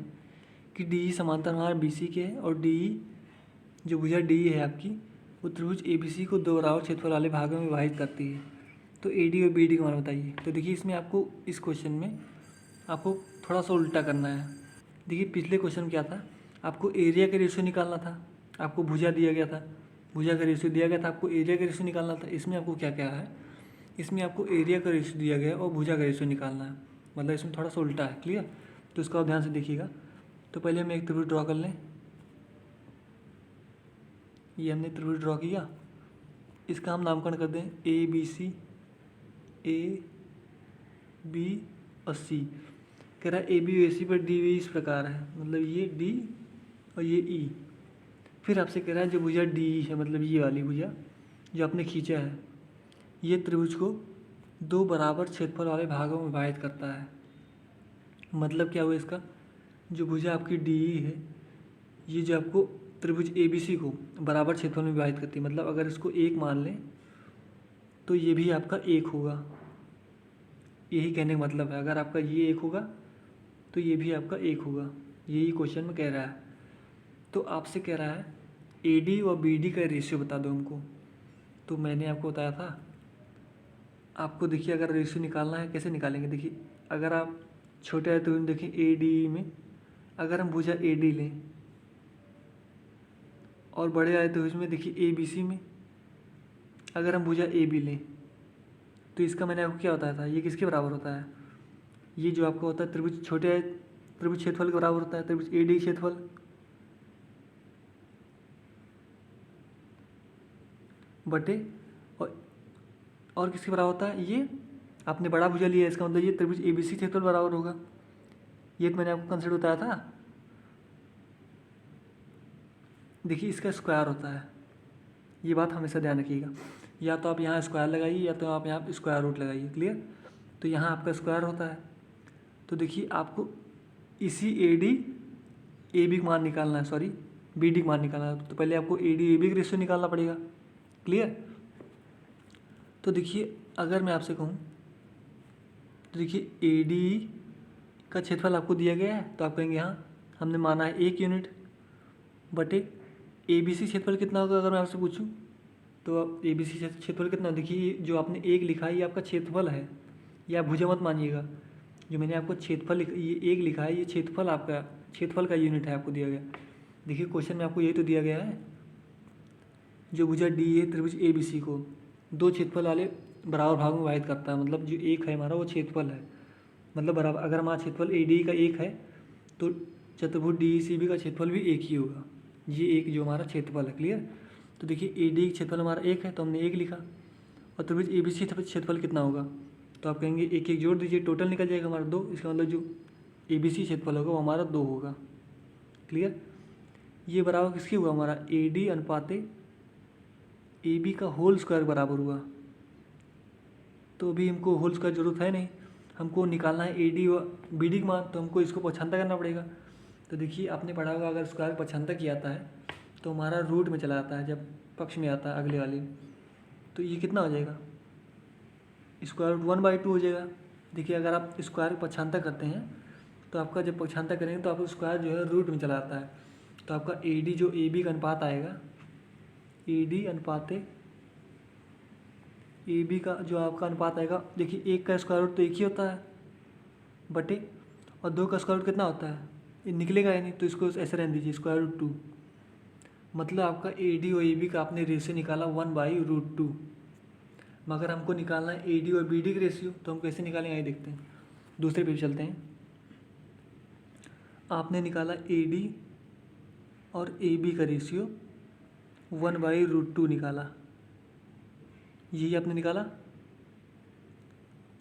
कि DE समांतर हमारा BC के है और DE जो भुजा DE है आपकी वो त्रिभुज ABC को 2 बराबर क्षेत्रफल वाले भागों में विभाजित करती है। तो AD और BD का मान बताइए। तो देखिए इसमें आपको इस क्वेश्चन में आपको थोड़ा सा उल्टा करना है। देखिए पिछले क्वेश्चन क्या था, आपको एरिया का रेशियो निकालना था, आपको भुजा दिया गया था, भुजा का रेशियो दिया गया था, आपको एरिया का रेशियो निकालना था। इसमें आपको क्या क्या है, इसमें आपको एरिया का रेशियो दिया गया है और भुजा का रेशियो निकालना है। मतलब इसमें थोड़ा सा उल्टा है। क्लियर। तो इसको आप ध्यान से देखिएगा। तो पहले हम एक त्रिभुज ड्रॉ कर लें। ये हमने त्रिभुज ड्रॉ किया, इसका हम नामकरण कर दें ABC, AB और C। कह रहा है AB और AC पर डी इस प्रकार है, मतलब ये D और ये E। फिर आपसे कह रहा है जो भुजा DE है, मतलब ये वाली भुजा जो आपने खींचा है, ये त्रिभुज को 2 बराबर क्षेत्रफल वाले भागों में विभाजित करता है। मतलब क्या हुआ इसका, जो भुजा आपकी DE है ये जो आपको त्रिभुज ABC को बराबर क्षेत्रफल में विभाजित करती है। मतलब अगर इसको 1 मान लें तो ये भी आपका 1 होगा। यही कहने का मतलब है, अगर आपका ये 1 होगा तो ये भी आपका 1 होगा। यही क्वेश्चन में कह रहा है। तो आपसे कह रहा है AD और BD का रेशियो बता दो हमको। तो मैंने आपको बताया था, आपको देखिए अगर रेशियो निकालना है कैसे निकालेंगे। देखिए अगर आप छोटे आए तो देखिए ADE में अगर हम भुजा AD लें और बड़े आए तो इसमें देखिए ABC में अगर हम भुजा AB लें तो इसका मैंने आपको क्या बताया था, ये किसके बराबर होता है, ये जो आपको होता है त्रिभुज छोटे आए त्रिभुज क्षेत्रफल के बराबर होता है, त्रिभुज AD क्षेत्रफल बटे और किसके बराबर होता है, ये आपने बड़ा भुजा लिया है इसका मतलब ये त्रिभुज ABC क्षेत्रफल बराबर होगा। ये तो मैंने आपको कंसेप्ट बताया था। देखिए इसका स्क्वायर होता है, ये बात हमेशा ध्यान रखिएगा। या तो आप यहाँ स्क्वायर लगाइए या तो आप यहाँ स्क्वायर रूट लगाइए। क्लियर। तो यहाँ आपका स्क्वायर होता है। तो देखिए आपको इसी AB का मान निकालना है, सॉरी BD का मान निकालना है। तो पहले आपको AD AB का रेशियो निकालना पड़ेगा। क्लियर। तो देखिए अगर मैं आपसे कहूँ तो देखिए AD का क्षेत्रफल आपको दिया गया है, तो आप कहेंगे हाँ हमने माना है 1 यूनिट बटे ABC क्षेत्रफल कितना होगा। अगर मैं आपसे पूछूं तो आप ABC क्षेत्रफल कितना, देखिए जो आपने 1 लिखा है ये आपका क्षेत्रफल है, ये आप भुजा मत मानिएगा। जो मैंने आपको क्षेत्रफल ये 1 लिखा है ये क्षेत्रफल आपका क्षेत्रफल का यूनिट है, आपको दिया गया। देखिए क्वेश्चन में आपको यही तो दिया गया है, जो भुजा D है त्रिभुज ABC को 2 क्षेत्रफल वाले बराबर भाग में विभाजित करता है। मतलब जो 1 है हमारा वो क्षेत्रफल है, मतलब बराबर। अगर हमारा क्षेत्रफल AD का 1 है तो चतुर्भुज DECB का क्षेत्रफल भी 1 ही होगा। ये 1 जो हमारा क्षेत्रफल है। क्लियर। तो देखिए AD का क्षेत्रफल हमारा 1 है तो हमने 1 लिखा, और त्रिभुज ABC क्षेत्रफल कितना होगा, तो आप कहेंगे 1 1 जोड़ दीजिए, टोटल निकल जाएगा हमारा 2। इसका मतलब जो ABC क्षेत्रफल होगा वो हमारा 2 होगा। क्लियर। ये बराबर किसकी हुआ हमारा AD अनुपाते ए बी का होल स्क्वायर बराबर हुआ। तो अभी हमको होल स्क्वायर ज़रूरत है नहीं, हमको निकालना है ए डी और बी डी का मान, तो हमको इसको पछानता करना पड़ेगा। तो देखिए आपने पढ़ा होगा अगर स्क्वायर पछानता किया आता है तो हमारा रूट में चला आता है, जब पक्ष में आता है अगले वाले, तो ये कितना हो जाएगा, स्क्वायर रूट 1/2 हो जाएगा। देखिए अगर आप स्क्वायर पछानता करते हैं तो आपका जब पछानता करेंगे तो आपका स्क्वायर जो है रूट में चला आता है, तो आपका ए डी जो ए बी का अनुपात आएगा, ए डी अनुपात ए बी का जो आपका अनुपात आएगा, देखिए एक का स्क्वायर रूट तो एक ही होता है बटे, और 2 का स्क्वायर रूट कितना होता है, ये निकलेगा ही नहीं, तो इसको ऐसे रहने दीजिए स्क्वायर रूट 2। मतलब आपका ए डी और ए बी का आपने रेशियो निकाला 1/√2। मगर हमको निकालना है ए डी और बी डी का रेशियो, तो हम कैसे निकालेंगे आइए देखते हैं। दूसरे पे चलते हैं। आपने निकाला ए डी और ए बी का रेशियो 1/√2 निकाला, यही आपने निकाला।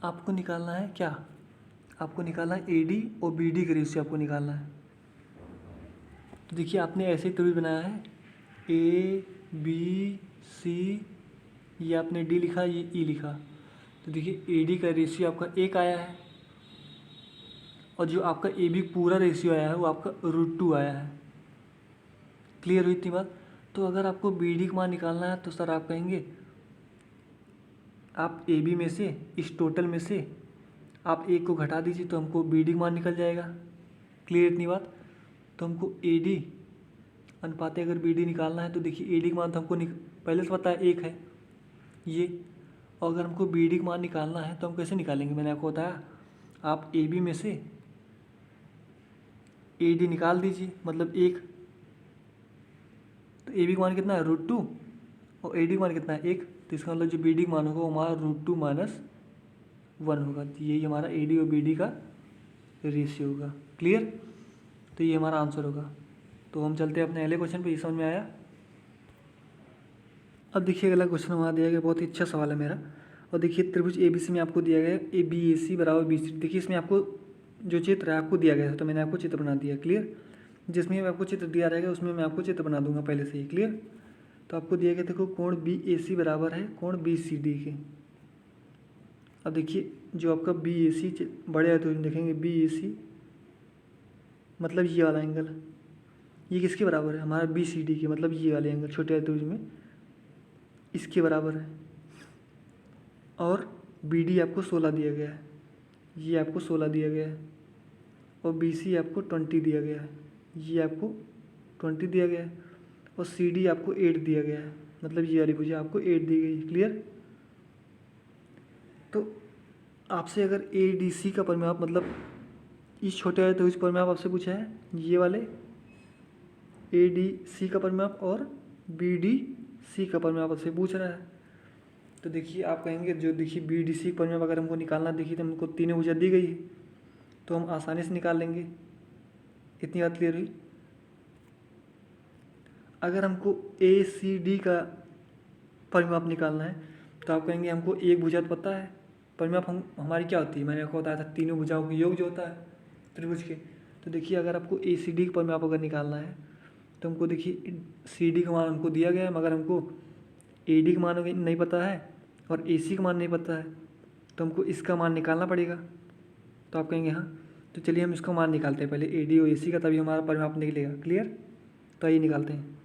आपको निकालना है क्या, आपको निकालना है ए डी और बी डी का रेशियो आपको निकालना है। तो देखिए आपने ऐसे ही त्रिभुज बनाया है, ए बी सी, ये आपने डी लिखा, ये ई लिखा। तो देखिए ए डी का रेशियो आपका 1 आया है, और जो आपका ए बी पूरा रेशियो आया है वो आपका √2 आया है। क्लियर हुई इतनी बात। तो अगर आपको बी डी का मान निकालना है तो सर आप कहेंगे आप ए बी में से, इस टोटल में से आप एक को घटा दीजिए तो हमको बी डी का मान निकल जाएगा। क्लियर इतनी बात। तो हमको ए डी अनुपात अगर बी डी निकालना है तो देखिए ए डी का मान तो हमको पहले से पता है 1 है ये, और अगर हमको बी डी का मान निकालना है तो हम कैसे निकालेंगे, मैंने आपको बताया आप ए बी में से ए डी निकाल दीजिए, मतलब 1। तो ए बी का मान कितना है √2 और ए डी का मान कितना है 1, तो इसका मतलब जो बी डी का मान होगा वो हमारा √2 - 1 होगा। तो यही हमारा ए डी और बी डी का रेशियो होगा। क्लियर। तो ये हमारा आंसर होगा। तो हम चलते हैं अपने अगले क्वेश्चन पे, ये समझ में आया। अब देखिए अगला क्वेश्चन हमारा दिया गया, बहुत ही अच्छा सवाल है मेरा। और देखिए त्रिभुज ए बी सी में आपको दिया गया है ए बी ए सी बराबर बी सी। देखिए इसमें आपको जो चित्र है आपको दिया गया है, तो मैंने आपको चित्र बना दिया। क्लियर। जिसमें आपको चित्र दिया रहेगा उसमें मैं आपको चित्र बना दूंगा पहले से ही। क्लियर। तो आपको दिया गया देखो कोण बी ए सी बराबर है कोण बी सी डी के। अब देखिए जो आपका बी ए सी बड़े है तो देखेंगे बी ए सी मतलब ये वाला एंगल, ये किसके बराबर है, हमारा बी सी डी के, मतलब ये वाले एंगल छोटे त्रिभुज में इसके बराबर है। और बी डी आपको 16 दिया गया है, ये आपको 16 दिया गया है, और बी सी आपको 20 दिया गया है, ये आपको 20 दिया गया है, और सी डी आपको 8 दिया गया है, मतलब ये वाली भुजा आपको 8 दी गई। क्लियर। तो आपसे अगर ए डी सी का परिमाप, मतलब इस छोटे वाले त्रिभुज परिमाप आपसे पूछा है, ये वाले ए डी सी का परिमाप और बी डी सी का परिमाप आपसे पूछ रहा है। तो देखिए आप कहेंगे जो देखिए बी डी सी का परिमाप अगर हमको निकालना, देखिए तो हमको तीनों भुजा दी गई है तो हम आसानी से निकाल लेंगे। इतनी बात क्लियर हुई। अगर हमको ए सी डी का परिमाप निकालना है तो आप कहेंगे हमको एक भुजा तो पता है, परिमाप हमारी क्या होती है, मैंने आपको बताया था तीनों भुजाओं का योग जो होता है त्रिभुज के। तो देखिए अगर आपको ए सी डी का परिमाप अगर निकालना है तो हमको देखिए सी डी का मान हमको दिया गया है, मगर हमको ए डी का मान नहीं पता है और ए सी का मान नहीं पता है, तो हमको इसका मान निकालना पड़ेगा। तो आप कहेंगे हाँ, तो चलिए हम इसका मान निकालते हैं पहले ए डी और ए सी का, तभी हमारा परिमाप निकलेगा। क्लियर। तो आइए निकालते हैं।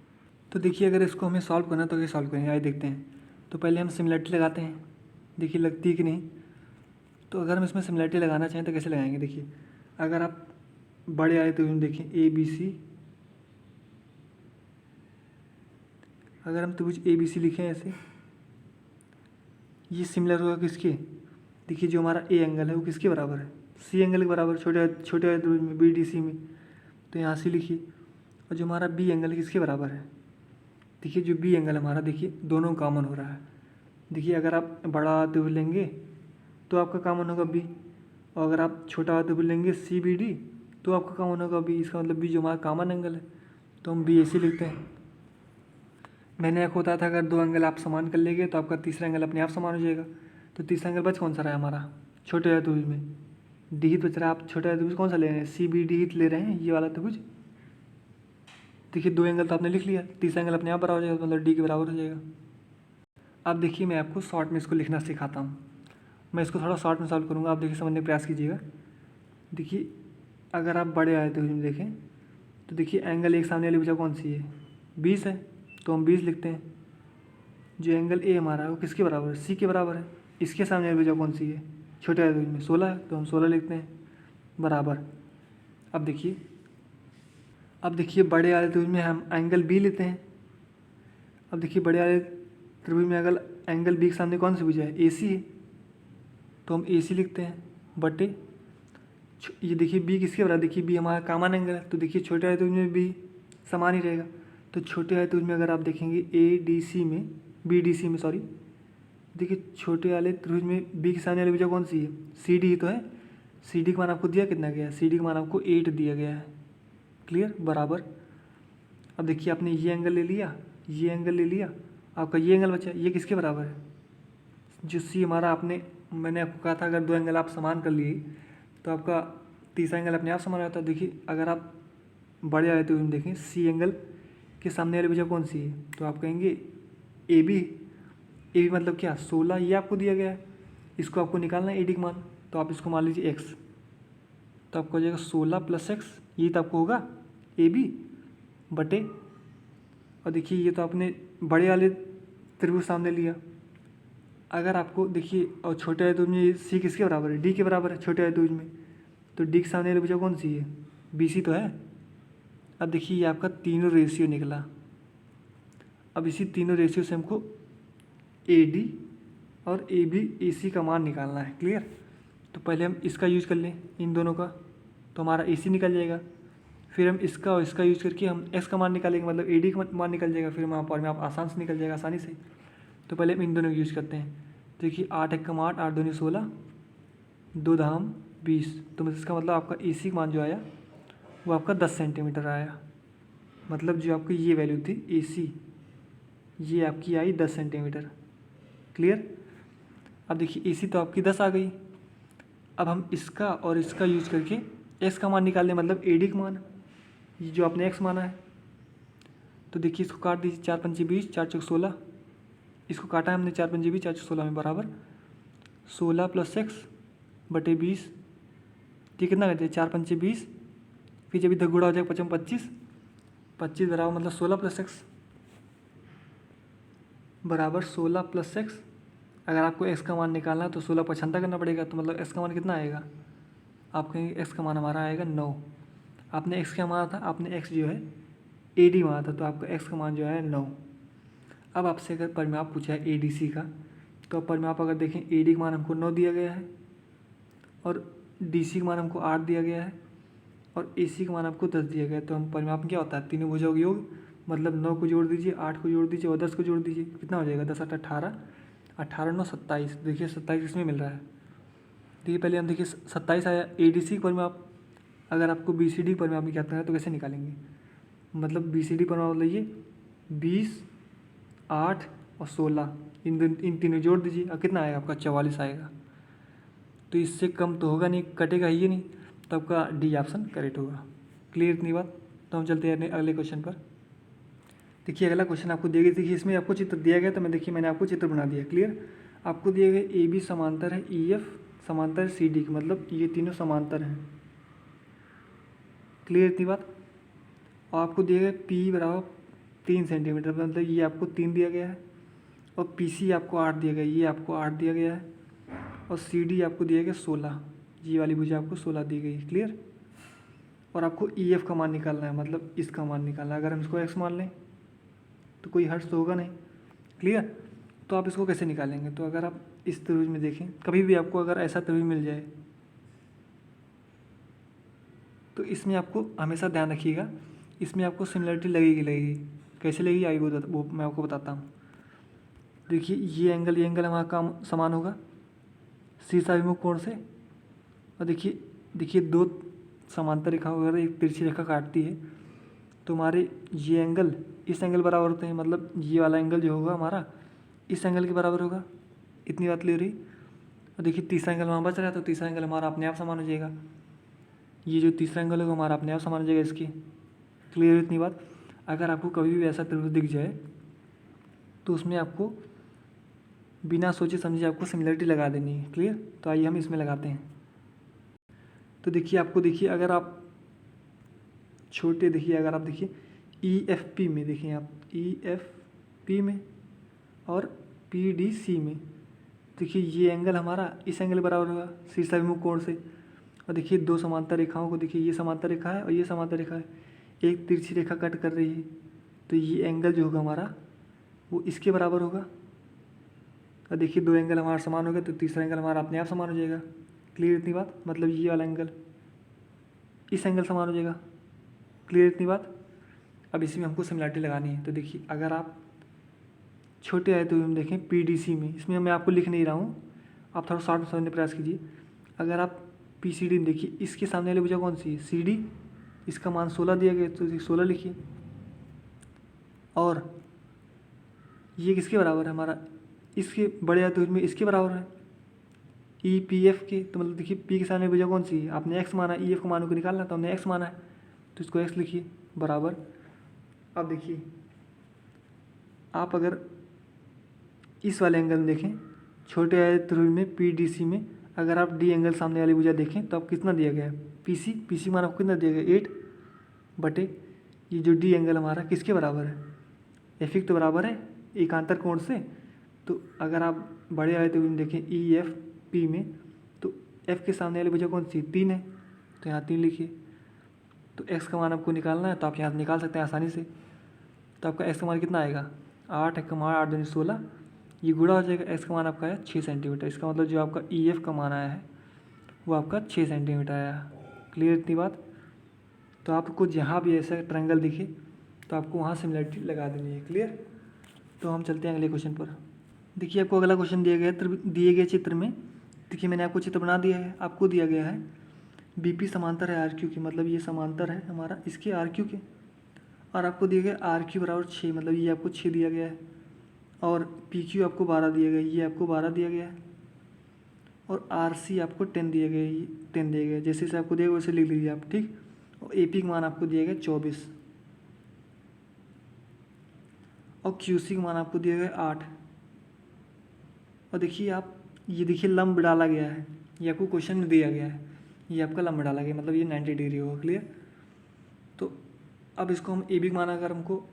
तो देखिए अगर इसको हमें सॉल्व करना है तो कैसे सॉल्व करेंगे आइए देखते हैं। तो पहले हम सिमिलरिटी लगाते हैं, देखिए लगती है कि नहीं। तो अगर हम इसमें सिमिलरिटी लगाना चाहें तो कैसे लगाएंगे, देखिए अगर आप बड़े आए तो देखिए ए बी सी, अगर हम त्रिभुज ए बी सी लिखें ऐसे, ये सिमिलर होगा किसके, देखिए जो हमारा ए एंगल है वो किसके बराबर है, सी एंगल के बराबर, छोटे छोटे त्रिभुज में बी डी सी में। तो यहाँ से लिखिए। और जो हमारा बी एंगल है किसके बराबर है, देखिए जो बी एंगल हमारा देखिए दोनों कॉमन हो रहा है। देखिए अगर आप बड़ा त्रिभुज लेंगे तो आपका कॉमन होगा बी, और अगर आप छोटा त्रिभुज लेंगे सी बी डी तो आपका कॉमन होगा बी। इसका मतलब बी जो हमारा कॉमन एंगल है, तो हम बी ए सी लिखते हैं। मैंने आपको बताया था अगर दो एंगल आप समान कर लेंगे तो आपका तीसरा एंगल अपने आप समान हो जाएगा। तो तीसरा एंगल बच कौन सा रहा है हमारा, छोटे त्रिभुज में डी हित बच रहा है। आप छोटा त्रिभुज कौन सा ले रहे हैं, सी बी डी हित ले रहे हैं, ये वाला त्रिभुज। देखिए दो एंगल तो आपने लिख लिया, तीसरा एंगल अपने आप बराबर हो जाएगा, मतलब डी के बराबर हो जाएगा। अब देखिए मैं आपको शॉर्ट में इसको लिखना सिखाता हूँ। मैं इसको थोड़ा शॉर्ट में सॉल्व करूँगा, आप देखिए समझने का प्रयास कीजिएगा। देखिए अगर आप बड़े आए तो इसमें देखें तो देखिए एंगल एक सामने वाली भुजा कौन सी है, 20 है, तो हम 20 लिखते हैं। जो एंगल ए हमारा है वो किसके बराबर है, सी के बराबर है। इसके सामने वाली भुजा कौन सी है, छोटे वाले में 16 है, तो हम 16 लिखते हैं बराबर। अब देखिए बड़े वाले त्रिभुज में हम एंगल बी लेते हैं। अब देखिए बड़े वाले त्रिभुज में अगर एंगल बी के सामने कौन सी भुजा है, ए सी है, तो हम ए सी लिखते हैं बटे ये देखिए बी किसके बराबर, देखिए बी हमारा कॉमन एंगल है, तो देखिए छोटे वाले त्रिभुज में बी समान ही रहेगा। तो छोटे वाले त्रिभुज में अगर आप देखेंगे ए डी सी में, बी डी सी में सॉरी, देखिए छोटे वाले त्रिभुज में बी के सामने वाली भुजा कौन सी है, सी डी ही तो है। सी डी का मान आपको दिया कितना गया है, सी डी का मान आपको 8 दिया गया है। क्लियर, बराबर। अब देखिए आपने ये एंगल ले लिया, ये एंगल ले लिया, आपका ये एंगल बचा, ये किसके बराबर है, जो सी हमारा मैंने आपको कहा था अगर दो एंगल आप समान कर लिए तो आपका तीसरा एंगल अपने आप समान रहता है। देखिए अगर आप बड़े आए तो हम देखें सी एंगल के सामने वाली भुजा कौन सी है, तो आप कहेंगे ए बी मतलब क्या 16, ये आपको दिया गया है, इसको आपको निकालना है ए डी का मान, तो आप इसको मान लीजिए एक्स, तो आपको हो जाएगा 16 + x, ये तो आपको होगा ए बी बटे, और देखिए ये तो आपने बड़े वाले त्रिभुज सामने लिया। अगर आपको देखिए और छोटे वाले त्रिभुज में सी किसके बराबर है, डी के बराबर है छोटे वाले त्रिभुज में, तो डी के सामने वाली भुजा कौन सी है, बी सी तो है। अब देखिए ये आपका तीनों रेशियो निकला। अब इसी तीनों रेशियो से हमको ए डी और ए बी ए सी का मान निकालना है। क्लियर, तो पहले हम इसका यूज कर लें इन दोनों का, तो हमारा ए सी निकल जाएगा। फिर हम इसका और इसका यूज करके हम एक्स का मान निकालेंगे, मतलब ए डी का मान निकल जाएगा। फिर वहाँ पर में आप आसान से निकल जाएगा आसानी से। तो पहले हम इन दोनों को यूज करते हैं। देखिए 8 × 8, 8 दूनी 16, 2 धाम 20, तो इसका मतलब आपका ए सी का मान जो आया वो आपका 10 सेंटीमीटर आया। मतलब जो आपकी ये वैल्यू थी ए सी, ये आपकी आई 10 सेंटीमीटर। क्लियर, अब देखिए ए सी तो आपकी 10 आ गई। अब हम इसका और इसका यूज करके एक्स का मान निकाल लें, मतलब ए डी का मान, ये जो आपने एक्स माना है। तो देखिए इसको काट दीजिए, 4 × 5 = 20, 4 × 4 = 16, इसको काटा हमने 4 × 5 = 20, 4 × 16 में बराबर 16 + x बटे 20, ये कितना करते हैं 4 × 5 = 20, फिर जब इधर गुणा हो जाएगा 5 × 25, 25 बराबर मतलब 16 + x बराबर 16 + x। अगर आपको x का मान निकालना है तो 16 × 75 करना पड़ेगा, तो मतलब x का मान कितना आएगा, आप कहेंगे x का मान हमारा आएगा 9। आपने x क्या माना था, आपने x जो है ए डी माना था, तो आपका x का मान जो है 9। अब आपसे अगर परिमाप पूछा है ए डी सी का, तो परिमाप अगर देखें ए डी का मान हमको 9 दिया गया है और डी सी का मान हमको 8 दिया गया है और ए सी का मान आपको 10 दिया गया है। तो हम परिमाप में क्या होता है, तीनों भुजाओं का योग, मतलब 9 को जोड़ दीजिए, 8 को जोड़ दीजिए और 10 को जोड़ दीजिए, कितना हो जाएगा 10 × 8 = 18, 18 × 9 = 27। देखिए 27 इसमें मिल रहा है। देखिए पहले हम देखिए 27 आया ए डी सी का परिमाप। अगर आपको बी सी डी परिमाप में क्या करना है तो कैसे निकालेंगे, मतलब बी सी डी परिमाप लिए 20, 8 और 16, इन तीनों जोड़ दीजिए और कितना आएगा आपका 44 आएगा। तो इससे कम तो होगा नहीं, कटेगा ही नहीं, तो आपका डी ऑप्शन करेक्ट होगा। क्लियर इतनी बात। तो हम चलते हैं अगले क्वेश्चन पर। देखिए अगला क्वेश्चन आपको दिया गया, देखिए इसमें आपको चित्र दिया गया, तो मैंने आपको चित्र बना दिया। क्लियर, आपको दिए गए ए बी समांतर है, ई एफ समांतर है सी डी की, मतलब ये तीनों समांतर हैं। क्लियर इतनी बात। और आपको दिया गया पी बराबर 3 सेंटीमीटर, मतलब ये आपको 3 दिया गया है, और पी सी आपको 8 दिया गया है, ये आपको 8 दिया गया है, और सी डी आपको दिया गया 16, ये वाली भुजा आपको 16 दी गई। क्लियर, और आपको ई एफ का मान निकालना है, मतलब इसका मान निकालना है। अगर हम इसको एक्स मान लें तो कोई हर्ष तो होगा नहीं। क्लियर, तो आप इसको कैसे निकालेंगे, तो अगर आप इस त्रिभुज में देखें, कभी भी आपको अगर ऐसा त्रिभुज मिल जाए तो इसमें आपको हमेशा ध्यान रखिएगा, इसमें आपको सिमिलरिटी लगेगी। कैसे लगेगी आइए वो मैं आपको बताता हूँ। देखिए ये एंगल हमारा काम समान होगा शीर्षाभिमुख कोण से, और देखिए 2 समांतर रेखा वगैरह एक तिरछी रेखा काटती है, तो हमारे ये एंगल इस एंगल बराबर होते हैं, मतलब ये वाला एंगल जो होगा हमारा इस एंगल के बराबर होगा। इतनी बात क्लियर रही। और देखिए तीसरा एंगल वहाँ बच रहा है, तो तीसरा एंगल हमारा अपने आप समान हो जाएगा, ये जो तीसरा एंगल होगा हमारा अपने आप समान हो जाएगा इसकी। क्लियर इतनी बात। अगर आपको कभी भी ऐसा त्रिभुज दिख जाए तो उसमें आपको बिना सोचे समझे आपको सिमिलरिटी लगा देनी है। क्लियर? तो आइए हम इसमें लगाते हैं। तो देखिए आपको, देखिए अगर आप छोटे, देखिए अगर आप देखिए EFP में, देखिए आप EFP में और PDC में, देखिए ये एंगल हमारा इस एंगल बराबर होगा शीर्षाभिमुख कोण से। और देखिए दो समांतर रेखाओं को देखिए, ये समांतर रेखा है और ये समांतर रेखा है, एक तिरछी रेखा कट कर रही है, तो ये एंगल जो होगा हमारा वो इसके बराबर होगा। और देखिए दो एंगल हमारा समान हो गया तो तीसरा एंगल हमारा अपने आप समान हो जाएगा। क्लियर इतनी बात? मतलब ये वाला एंगल इस एंगल समान हो जाएगा। क्लियर इतनी बात? अब इसी में हमको सिमिलरिटी लगानी है। तो देखिए अगर आप छोटे आए तो हम देखें PDC में, इसमें मैं आपको लिख नहीं रहा हूँ, आप थोड़ा शॉर्ट में समझने का प्रयास कीजिए। अगर आप PCD में देखिए, इसके सामने वाली भुजा कौन सी है? CD। इसका मान 16 दिया गया तो 16 लिखिए। और ये किसके बराबर है हमारा? इसके बड़े आते में इसके बराबर है EPF के। तो मतलब देखिए P के सामने भुजा कौन सी है? आपने x माना, EF को मान को निकालना तो हमने x माना है, तो इसको x लिखिए बराबर। अब देखिए आप अगर इस वाले एंगल में देखें, छोटे आए त्रिभुज में PDC में, अगर आप D एंगल सामने वाली भुजा देखें तो आप कितना दिया गया है? PC मान आपको कितना दिया गया? 8 बटे ये जो D एंगल हमारा किसके बराबर है? F तो बराबर है एकांतर कोण से। तो अगर आप बड़े आए त्रिभुज में देखें EFP में, तो F के सामने वाली भुजा कौन सी? 3 है, तो यहाँ 3 लिखिए। तो x का मान आपको निकालना है तो आप यहाँ निकाल सकते हैं आसानी से। तो आपका x का मान कितना आएगा? 8 का मान 8 दूनी 16, ये गुणा हो जाएगा। x का मान आपका है 6 सेंटीमीटर। इसका मतलब जो आपका EF का मान आया है वो आपका 6 सेंटीमीटर आया। क्लियर इतनी बात? तो आपको जहाँ भी ऐसा ट्रायंगल दिखे तो आपको वहाँ सिमिलरिटी लगा देनी है। क्लियर? तो हम चलते हैं अगले क्वेश्चन पर। देखिए आपको अगला क्वेश्चन दिया गया है, दिए गए चित्र में देखिए मैंने आपको चित्र बना दिया है। आपको दिया गया है BP समांतर है RQ की, मतलब ये समांतर है हमारा इसके RQ के, और आपको दिया गया RQ बराबर 6, मतलब ये आपको 6 दिया गया है। और PQ आपको 12 दिया गया है, ये आपको 12 दिया गया है। और RC आपको 10 दिया गया है, ये 10 दिया गया है। जैसे आपको दिया वैसे लिख लीजिए आप, ठीक। और AP का मान आपको दिया गया 24 और QC का मान आपको दिया गया 8। और देखिए आप ये देखिए लंब डाला गया है, ये आपको क्वेश्चन में दिया गया है, ये आपका लंब डाला गया, मतलब ये 90 डिग्री होगा। क्लियर? तो अब इसको हम AB का मान अगर हमको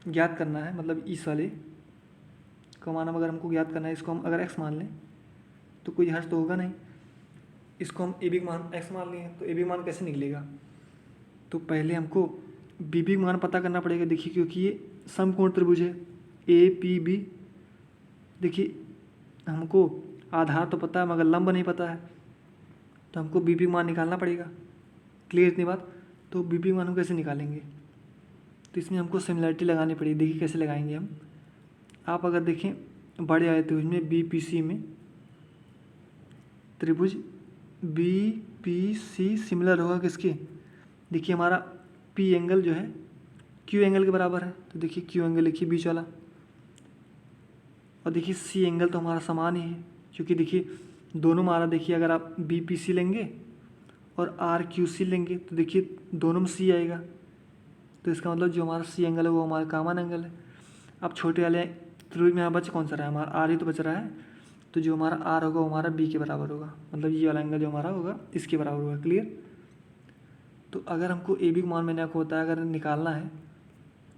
ज्ञात करना है, मतलब इस वाले का मान अगर हमको ज्ञात करना है, इसको हम अगर x मान लें तो कोई हर्ष तो होगा नहीं। इसको हम AB का मान x मान लिए तो AB मान कैसे निकलेगा? तो पहले हमको BB का मान पता करना पड़ेगा। देखिए क्योंकि ये समकोण त्रिभुज है APB, देखिए हमको आधार तो पता है मगर लंब नहीं पता है, तो हमको BB मान निकालना पड़ेगा। क्लियर इतनी बात? तो BB मान हम कैसे निकालेंगे? तो इसमें हमको सिमिलरिटी लगानी पड़ेगी। देखिए कैसे लगाएंगे हम। आप अगर देखें बड़े आए त्रिभुज में BPC में, त्रिभुज BPC सिमिलर होगा किसके? देखिए हमारा P एंगल जो है Q एंगल के बराबर है, तो देखिए Q एंगल लिखिए बीच वाला। और देखिए C एंगल तो हमारा समान ही है, क्योंकि देखिए दोनों हमारा, देखिए अगर आप BPC लेंगे और RQC लेंगे तो देखिए दोनों में C आएगा, तो इसका मतलब जो हमारा C एंगल है वो हमारा कॉमन एंगल है। अब छोटे वाले त्रिभुज में यहाँ बच कौन सा रहा है? हमारा R ही तो बच रहा है, तो जो हमारा R होगा वो हमारा B के बराबर होगा, मतलब ये वाला एंगल जो हमारा होगा इसके बराबर होगा। क्लियर? तो अगर हमको AB का मान मैंने आपको बताया अगर निकालना है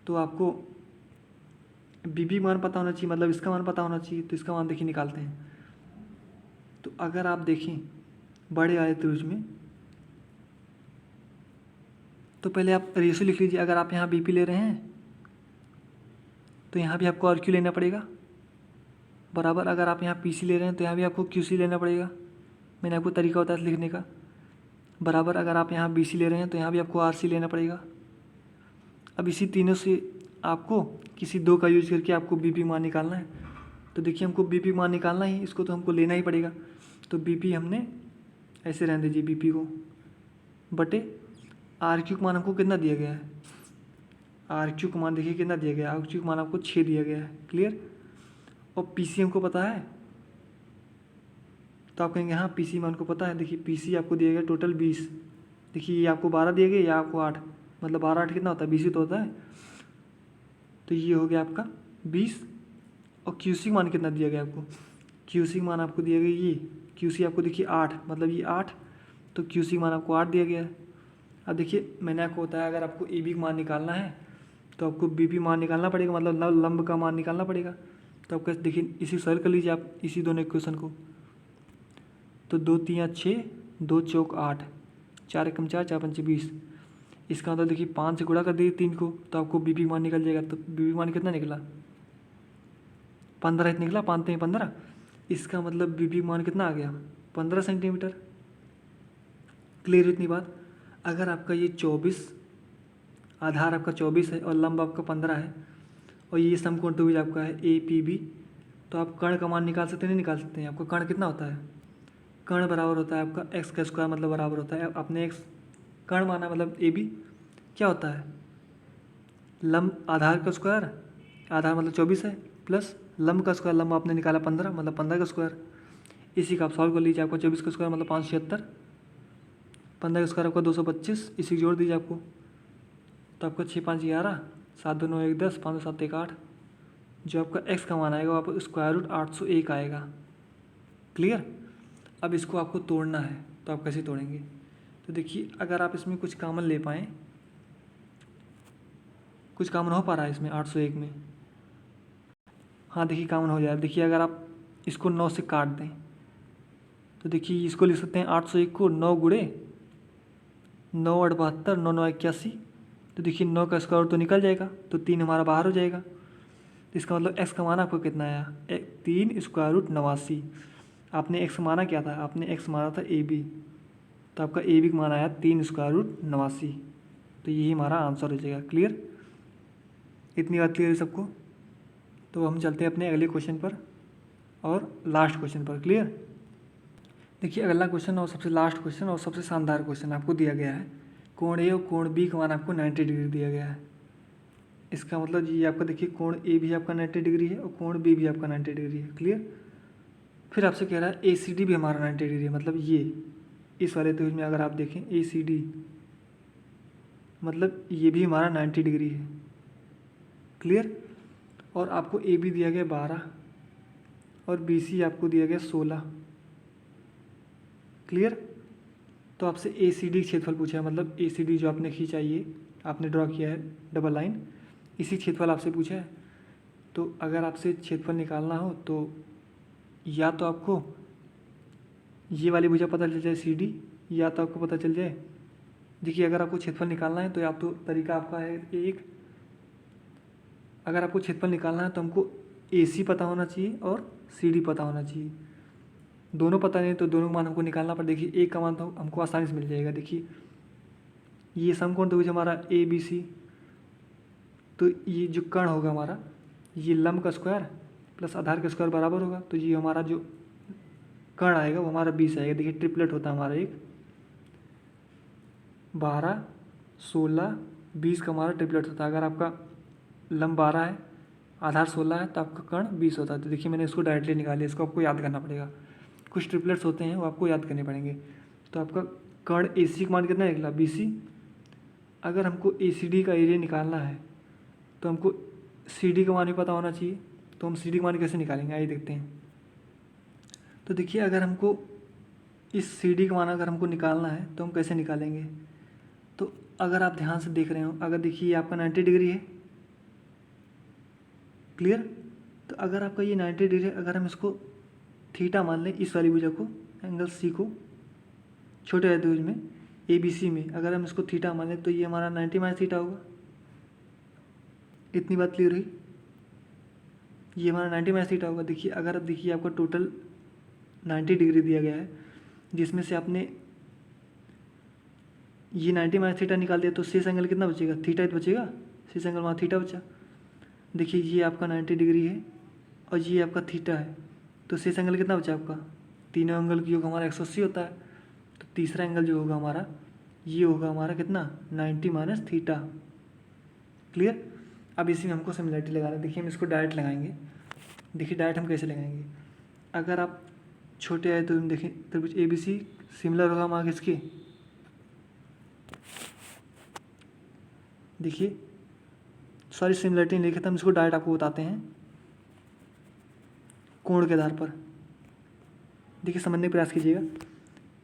तो आपको BB मान पता होना चाहिए, मतलब इसका मान पता होना चाहिए। तो इसका मान देखिए निकालते हैं। तो अगर आप देखें बड़े वाले त्रिभुज में, तो पहले आप रेशियो लिख लीजिए। अगर आप यहाँ BP ले रहे हैं तो यहाँ भी आपको RQ लेना पड़ेगा बराबर। अगर आप यहाँ PC ले रहे हैं तो यहाँ भी आपको QC लेना पड़ेगा। मैंने आपको तरीका बताया लिखने का बराबर। अगर आप यहाँ BC ले रहे हैं तो यहाँ भी आपको RC लेना पड़ेगा। अब इसी तीनों से आपको किसी दो का यूज करके आपको BP मान निकालना है। तो देखिए हमको BP मान निकालना ही, इसको तो हमको लेना ही पड़ेगा। तो BP हमने ऐसे रहने दीजिए BP को बटे RQ का मान हमको कितना दिया गया है? RQ का मान देखिए कितना दिया गया है? RQ का मान आपको 6 दिया गया है। क्लियर? और PC हमको पता है, तो आप कहेंगे हाँ PC मान को पता है। देखिए PC आपको दिया गया टोटल 20, देखिए ये आपको 12 दिया गया, या आपको 8, मतलब 12 8 कितना होता है? 20 ही तो होता है। तो ये हो गया आपका 20 और क्यूसी मान कितना दिया गया आपको, क्यूसी मान आपको दिया गया ये, क्यूसी आपको देखिए 8, मतलब ये 8, तो क्यूसी मान आपको 8 दिया गया है। अब देखिए मैंने आपको बताया अगर आपको ए बी का मान निकालना है तो आपको बी पी मान निकालना पड़ेगा, मतलब लंब का मान निकालना पड़ेगा। तो आप कैसे देखिए, इसी सॉल्व कर लीजिए आप इसी दोनों इक्वेशन को। तो 2 3 6, 2 चौक 8, 4 एकम 4, 4 पंचे 20। इसका मतलब देखिए 5 से गुणा कर दीजिए 3 को तो आपको बी पी मान निकल जाएगा। तो बी पी मान कितना निकला, 15 निकला, 5 3 15। इसका मतलब बी पी मान कितना आ गया, 15 सेंटीमीटर। क्लियर इतनी बात। अगर आपका ये 24, आधार आपका 24 है और लंब आपका 15 है और ये समकोण त्रिभुज आपका है ए पी बी, तो आप कर्ण का मान निकाल सकते हैं, नहीं निकाल सकते हैं। आपका कर्ण कितना होता है, कर्ण बराबर होता है आपका एक्स का स्क्वायर, मतलब बराबर होता है अपने एक्स कर्ण माना मतलब ए बी क्या होता है, लंब आधार का स्क्वायर, आधार मतलब 24 है, प्लस लंब का स्क्वायर, लंब आपने निकाला 15 मतलब 15 का स्क्वायर। इसी का आप सॉल्व कर लीजिए, आपको 24 का स्क्वायर मतलब 576, 15 का स्क्वायर आपका 225, इसी जोड़ दीजिए आपको तो आपका 6 5 11, 7 2 9 1 10, 5 2 7 1 8। जो आपका एक्स का मान आएगा वो आपको स्क्वायर रूट 801 आएगा। क्लियर। अब इसको आपको तोड़ना है तो आप कैसे तोड़ेंगे, तो देखिए अगर आप इसमें कुछ कॉमन ले पाएँ, कुछ कॉमन हो पा रहा है इसमें 801 में, हाँ देखिए कॉमन हो जाए। देखिए अगर आप इसको 9 से काट दें तो देखिए इसको लिख सकते हैं 801 को 9 गुणे 9 8 72, 9 9 81। तो देखिए 9 का स्क्वायर तो निकल जाएगा तो 3 हमारा बाहर हो जाएगा। तो इसका मतलब एक्स का मान आपको कितना आया, 3 स्क्वायर रूट 89। आपने एक्स माना क्या था, आपने एक्स माना था ए बी, तो आपका ए बी का मान आया 3 स्क्वायर रूट 89। तो यही हमारा आंसर हो जाएगा। क्लियर, इतनी बात क्लियर है सबको। तो हम चलते हैं अपने अगले क्वेश्चन पर और लास्ट क्वेश्चन पर। क्लियर। देखिए अगला क्वेश्चन और सबसे लास्ट क्वेश्चन और सबसे शानदार क्वेश्चन आपको दिया गया है, कोण ए और कोण बी का मान आपको 90 डिग्री दिया गया है। इसका मतलब ये आपका देखिए कोण ए भी आपका 90 डिग्री है और कोण बी भी आपका 90 डिग्री है। क्लियर। फिर आपसे कह रहा है ए सी डी भी हमारा 90 डिग्री है, मतलब ये इस वाले त्रिभुज में अगर आप देखें ए सी डी मतलब ये भी हमारा 90 डिग्री है। क्लियर। और आपको ए बी दिया गया 12 और बी सी आपको दिया गया 16। क्लियर। तो आपसे ए सी डी क्षेत्रफल पूछा है, मतलब ए सी डी जो आपने खींचा ये आपने ड्रॉ किया है डबल लाइन, इसी क्षेत्रफल आपसे पूछा है। तो अगर आपसे क्षेत्रफल निकालना हो तो या तो आपको ये वाली भुजा पता चल जाए सी डी, या तो आपको पता चल जाए, देखिए अगर आपको क्षेत्रफल निकालना है तो आप तो तरीका आपका है एक, अगर आपको क्षेत्रफल निकालना है तो हमको ए सी पता होना चाहिए और सी डी पता होना चाहिए। दोनों पता नहीं तो दोनों का मान हमको निकालना पर देखिए एक का मान तो हमको आसानी से मिल जाएगा। देखिए ये समकोण त्रिभुज हमारा ए बी सी, तो ये जो कर्ण होगा हमारा ये लंब का स्क्वायर प्लस आधार का स्क्वायर बराबर होगा, तो ये हमारा जो कर्ण आएगा वो हमारा 20 आएगा। देखिए ट्रिपलेट होता है हमारा एक, 12 16 20 का हमारा ट्रिपलेट होता है। अगर आपका लंब 12 है आधार 16 है तो आपका कर्ण 20 होता है। तो देखिए मैंने इसको डायरेक्टली निकालिया, इसको आपको याद करना पड़ेगा, कुछ ट्रिपलेट्स होते हैं वो आपको याद करने पड़ेंगे। तो आपका कर्ण ए सी का मान कितना निकला, बी सी। अगर हमको ए सी डी का एरिया निकालना है तो हमको सी डी का मान भी पता होना चाहिए। तो हम सी डी का मान कैसे निकालेंगे आइए देखते हैं। तो देखिए अगर हमको इस सी डी का मान अगर हमको निकालना है तो हम कैसे निकालेंगे, तो अगर आप ध्यान से देख रहे हो, अगर देखिए ये आपका 90 डिग्री है। क्लियर। तो अगर आपका ये 90 डिग्री है, अगर हम इसको थीटा मान लें, इस वाली भुजा को एंगल सी को छोटे त्रिभुज में ए बी सी में अगर हम इसको थीटा मान लें तो ये हमारा 90 माइनस थीटा होगा। इतनी बात क्लियर हुई, ये हमारा 90 माइनस थीटा होगा। देखिए अगर अब देखिए आपका टोटल 90 डिग्री दिया गया है, जिसमें से आपने ये 90 माइनस थीटा निकाल दिया तो शेष एंगल कितना बचेगा, थीटा ही बचेगा। शेष एंगल वहाँ थीटा बचा। देखिए ये आपका 90 डिग्री है और ये आपका थीटा है, तो शेष एंगल कितना बचा आपका, तीनों एंगल की योग हमारा 180 होता है। तो तीसरा एंगल जो होगा हमारा ये होगा हमारा कितना, 90 माइनस थीटा। क्लियर। अब इसी में हमको सिमिलरिटी लगाना है। देखिए हम इसको डायरेक्ट लगाएंगे। देखिए डायरेक्ट हम कैसे लगाएंगे, अगर आप छोटे आए तो हम देखें त्रिभुज ए बी सी सिमिलर होगा हमारा किसके, देखिए सारी सिमिलरिटी लिखे थे हम, इसको डायरेक्ट आपको बताते हैं। कोण के आधार पर। देखिए समझने का प्रयास कीजिएगा।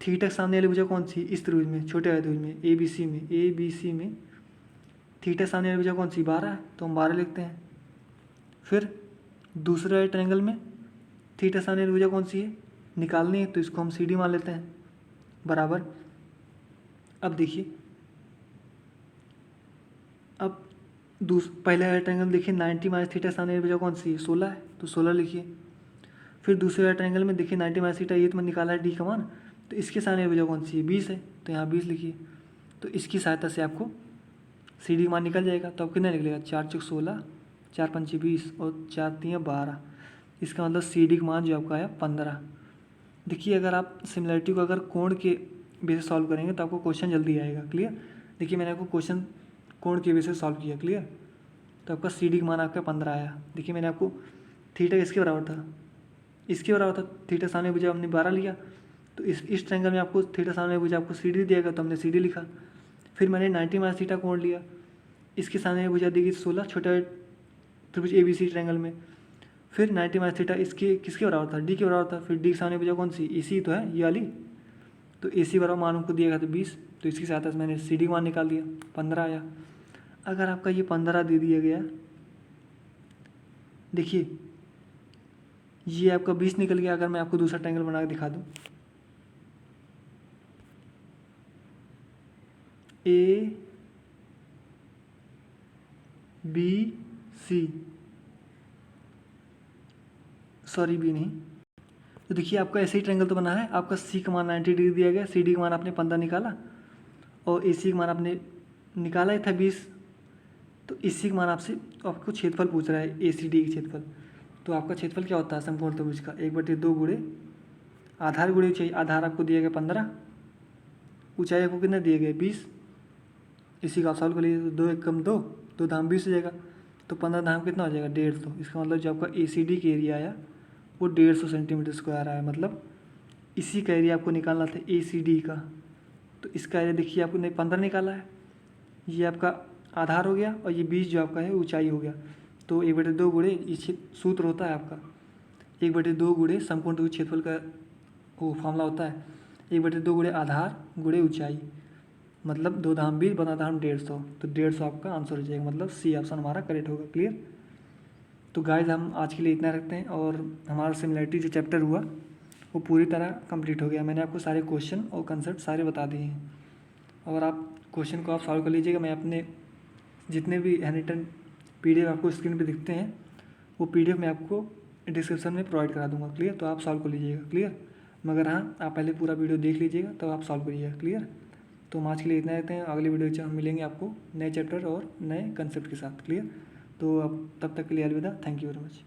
थीटा के सामने वाली भुजा कौन सी, इस त्रिभुज में, छोटे वाले त्रिभुज में, ए बी सी में थीटा के सामने वाली भुजा कौन सी, 12 है, तो हम 12 लिखते हैं। फिर दूसरे ट्रायंगल में थीटा सामने वाली भुजा कौन सी है, निकालनी है, तो इसको हम सी डी मान लेते हैं, बराबर। अब देखिए, अब पहले वाला ट्रायंगल देखिए 90 माइनस थीटा सामने वाली भुजा कौन सी है, 16 है, तो 16 लिखिए। फिर दूसरे वाले ट्रायंगल में देखिए 90 माइनस थीटा, ये तो मैंने निकाला है डी का मान, तो इसके सामने वाली भुजा कौन सी है, 20 है, तो यहाँ 20 लिखिए। तो इसकी सहायता से आपको सी डी मान निकल जाएगा। तो अब कितना निकलेगा, 4 चौक 16, 4 पंचे 20 और 4 तियाँ 12। इसका मतलब सी डी का मान जो आपका आया 15। देखिए अगर आप सिमिलरिटी को अगर कोण के बेसिस सॉल्व करेंगे तो आपको क्वेश्चन जल्दी आएगा, क्लियर। देखिए मैंने आपको क्वेश्चन कोण के बेसिस सॉल्व किया, क्लियर। तो आपका सी डी का मान आपका 15 आया। देखिए मैंने आपको थीटा किसके बराबर था, इसके बराबर था, थीटा सामने भुजा हमने 12 लिया, तो इस ट्रायंगल में आपको थीटा सामने भुजा आपको सी डी दिया गया, तो हमने सी डी लिखा। फिर मैंने 90 माइनस थीटा कोण लिया, इसके सामने भुजा दी गई 16, छोटा त्रिभुज ए बी सी ट्रायंगल में। फिर 90 माइनस थीटा इसके किसके बराबर था, डी के बराबर था। फिर डी के सामने भुजा कौन सी, ए सी तो है, ये वाली, तो ए सी बराबर मान हमको दिया गया था 20, तो इसकी सहायता से मैंने सी डी मान निकाल दिया, 15 आया। अगर आपका ये 15 दे दिया गया, देखिए ये आपका 20 निकल गया। अगर मैं आपको दूसरा ट्रायंगल बना के दिखा दूँ, A B C, sorry B नहीं, तो देखिए आपका ऐसे ही ट्रायंगल तो बना है। आपका सी का मान 90 डिग्री दिया गया, सी डी का मान आपने 15 निकाला और ए सी का मान आपने निकाला ही था 20, तो इसी का मान आपसे आपको क्षेत्रफल पूछ रहा है, ए सी डी का क्षेत्रफल। तो आपका क्षेत्रफल क्या होता है समकोण त्रिभुज का, 1/2 गुणे आधार गुणे ऊंचाई। आधार आपको दिया गया 15, ऊंचाई आपको कितना दिया गया 20, इसी का आप सॉल्व कर लीजिए। तो 2 एक कम 2, 2 धाम 20 हो जाएगा, तो 15 धाम कितना हो जाएगा 150। इसका मतलब जो आपका ए सी डी का एरिया आया वो 150 सेंटीमीटर स्क्वायर आया। मतलब इसी का एरिया आपको निकालना था ए सी डी का। तो इसका एरिया देखिए आपको 15 निकाला है, ये आपका आधार हो गया और ये 20 जो आपका है ऊंचाई हो गया। तो 1/2 गुणे, ये सूत्र होता है आपका 1/2 गुणे समकोण त्रिभुज क्षेत्रफल का वो फॉर्मूला होता है 1/2 गुणे आधार गुणे ऊंचाई, मतलब 2 धाम 20 बना धाम 150, तो 150 आपका आंसर हो जाएगा। मतलब सी ऑप्शन हमारा करेक्ट होगा, क्लियर। तो गाइज हम आज के लिए इतना रखते हैं और हमारा सिमिलरिटी जो चैप्टर हुआ वो पूरी तरह कंप्लीट हो गया। मैंने आपको सारे क्वेश्चन और कंसेप्ट सारे बता दिए हैं और आप क्वेश्चन को आप सॉल्व कर लीजिएगा। मैं अपने जितने भी हैंडरिटन पीडीएफ आपको स्क्रीन पे दिखते हैं वो पीडीएफ मैं आपको डिस्क्रिप्शन में प्रोवाइड करा दूंगा, क्लियर। तो आप सॉल्व कर लीजिएगा, क्लियर। मगर हाँ, आप पहले पूरा वीडियो देख लीजिएगा तब आप सॉल्व करिएगा, क्लियर। तो हम आज के लिए इतना रहते हैं, अगले वीडियो में हम मिलेंगे आपको नए चैप्टर और नए कंसेप्ट के साथ, क्लियर। तो अब तब तक के लिए अलविदा, थैंक यू वेरी मच।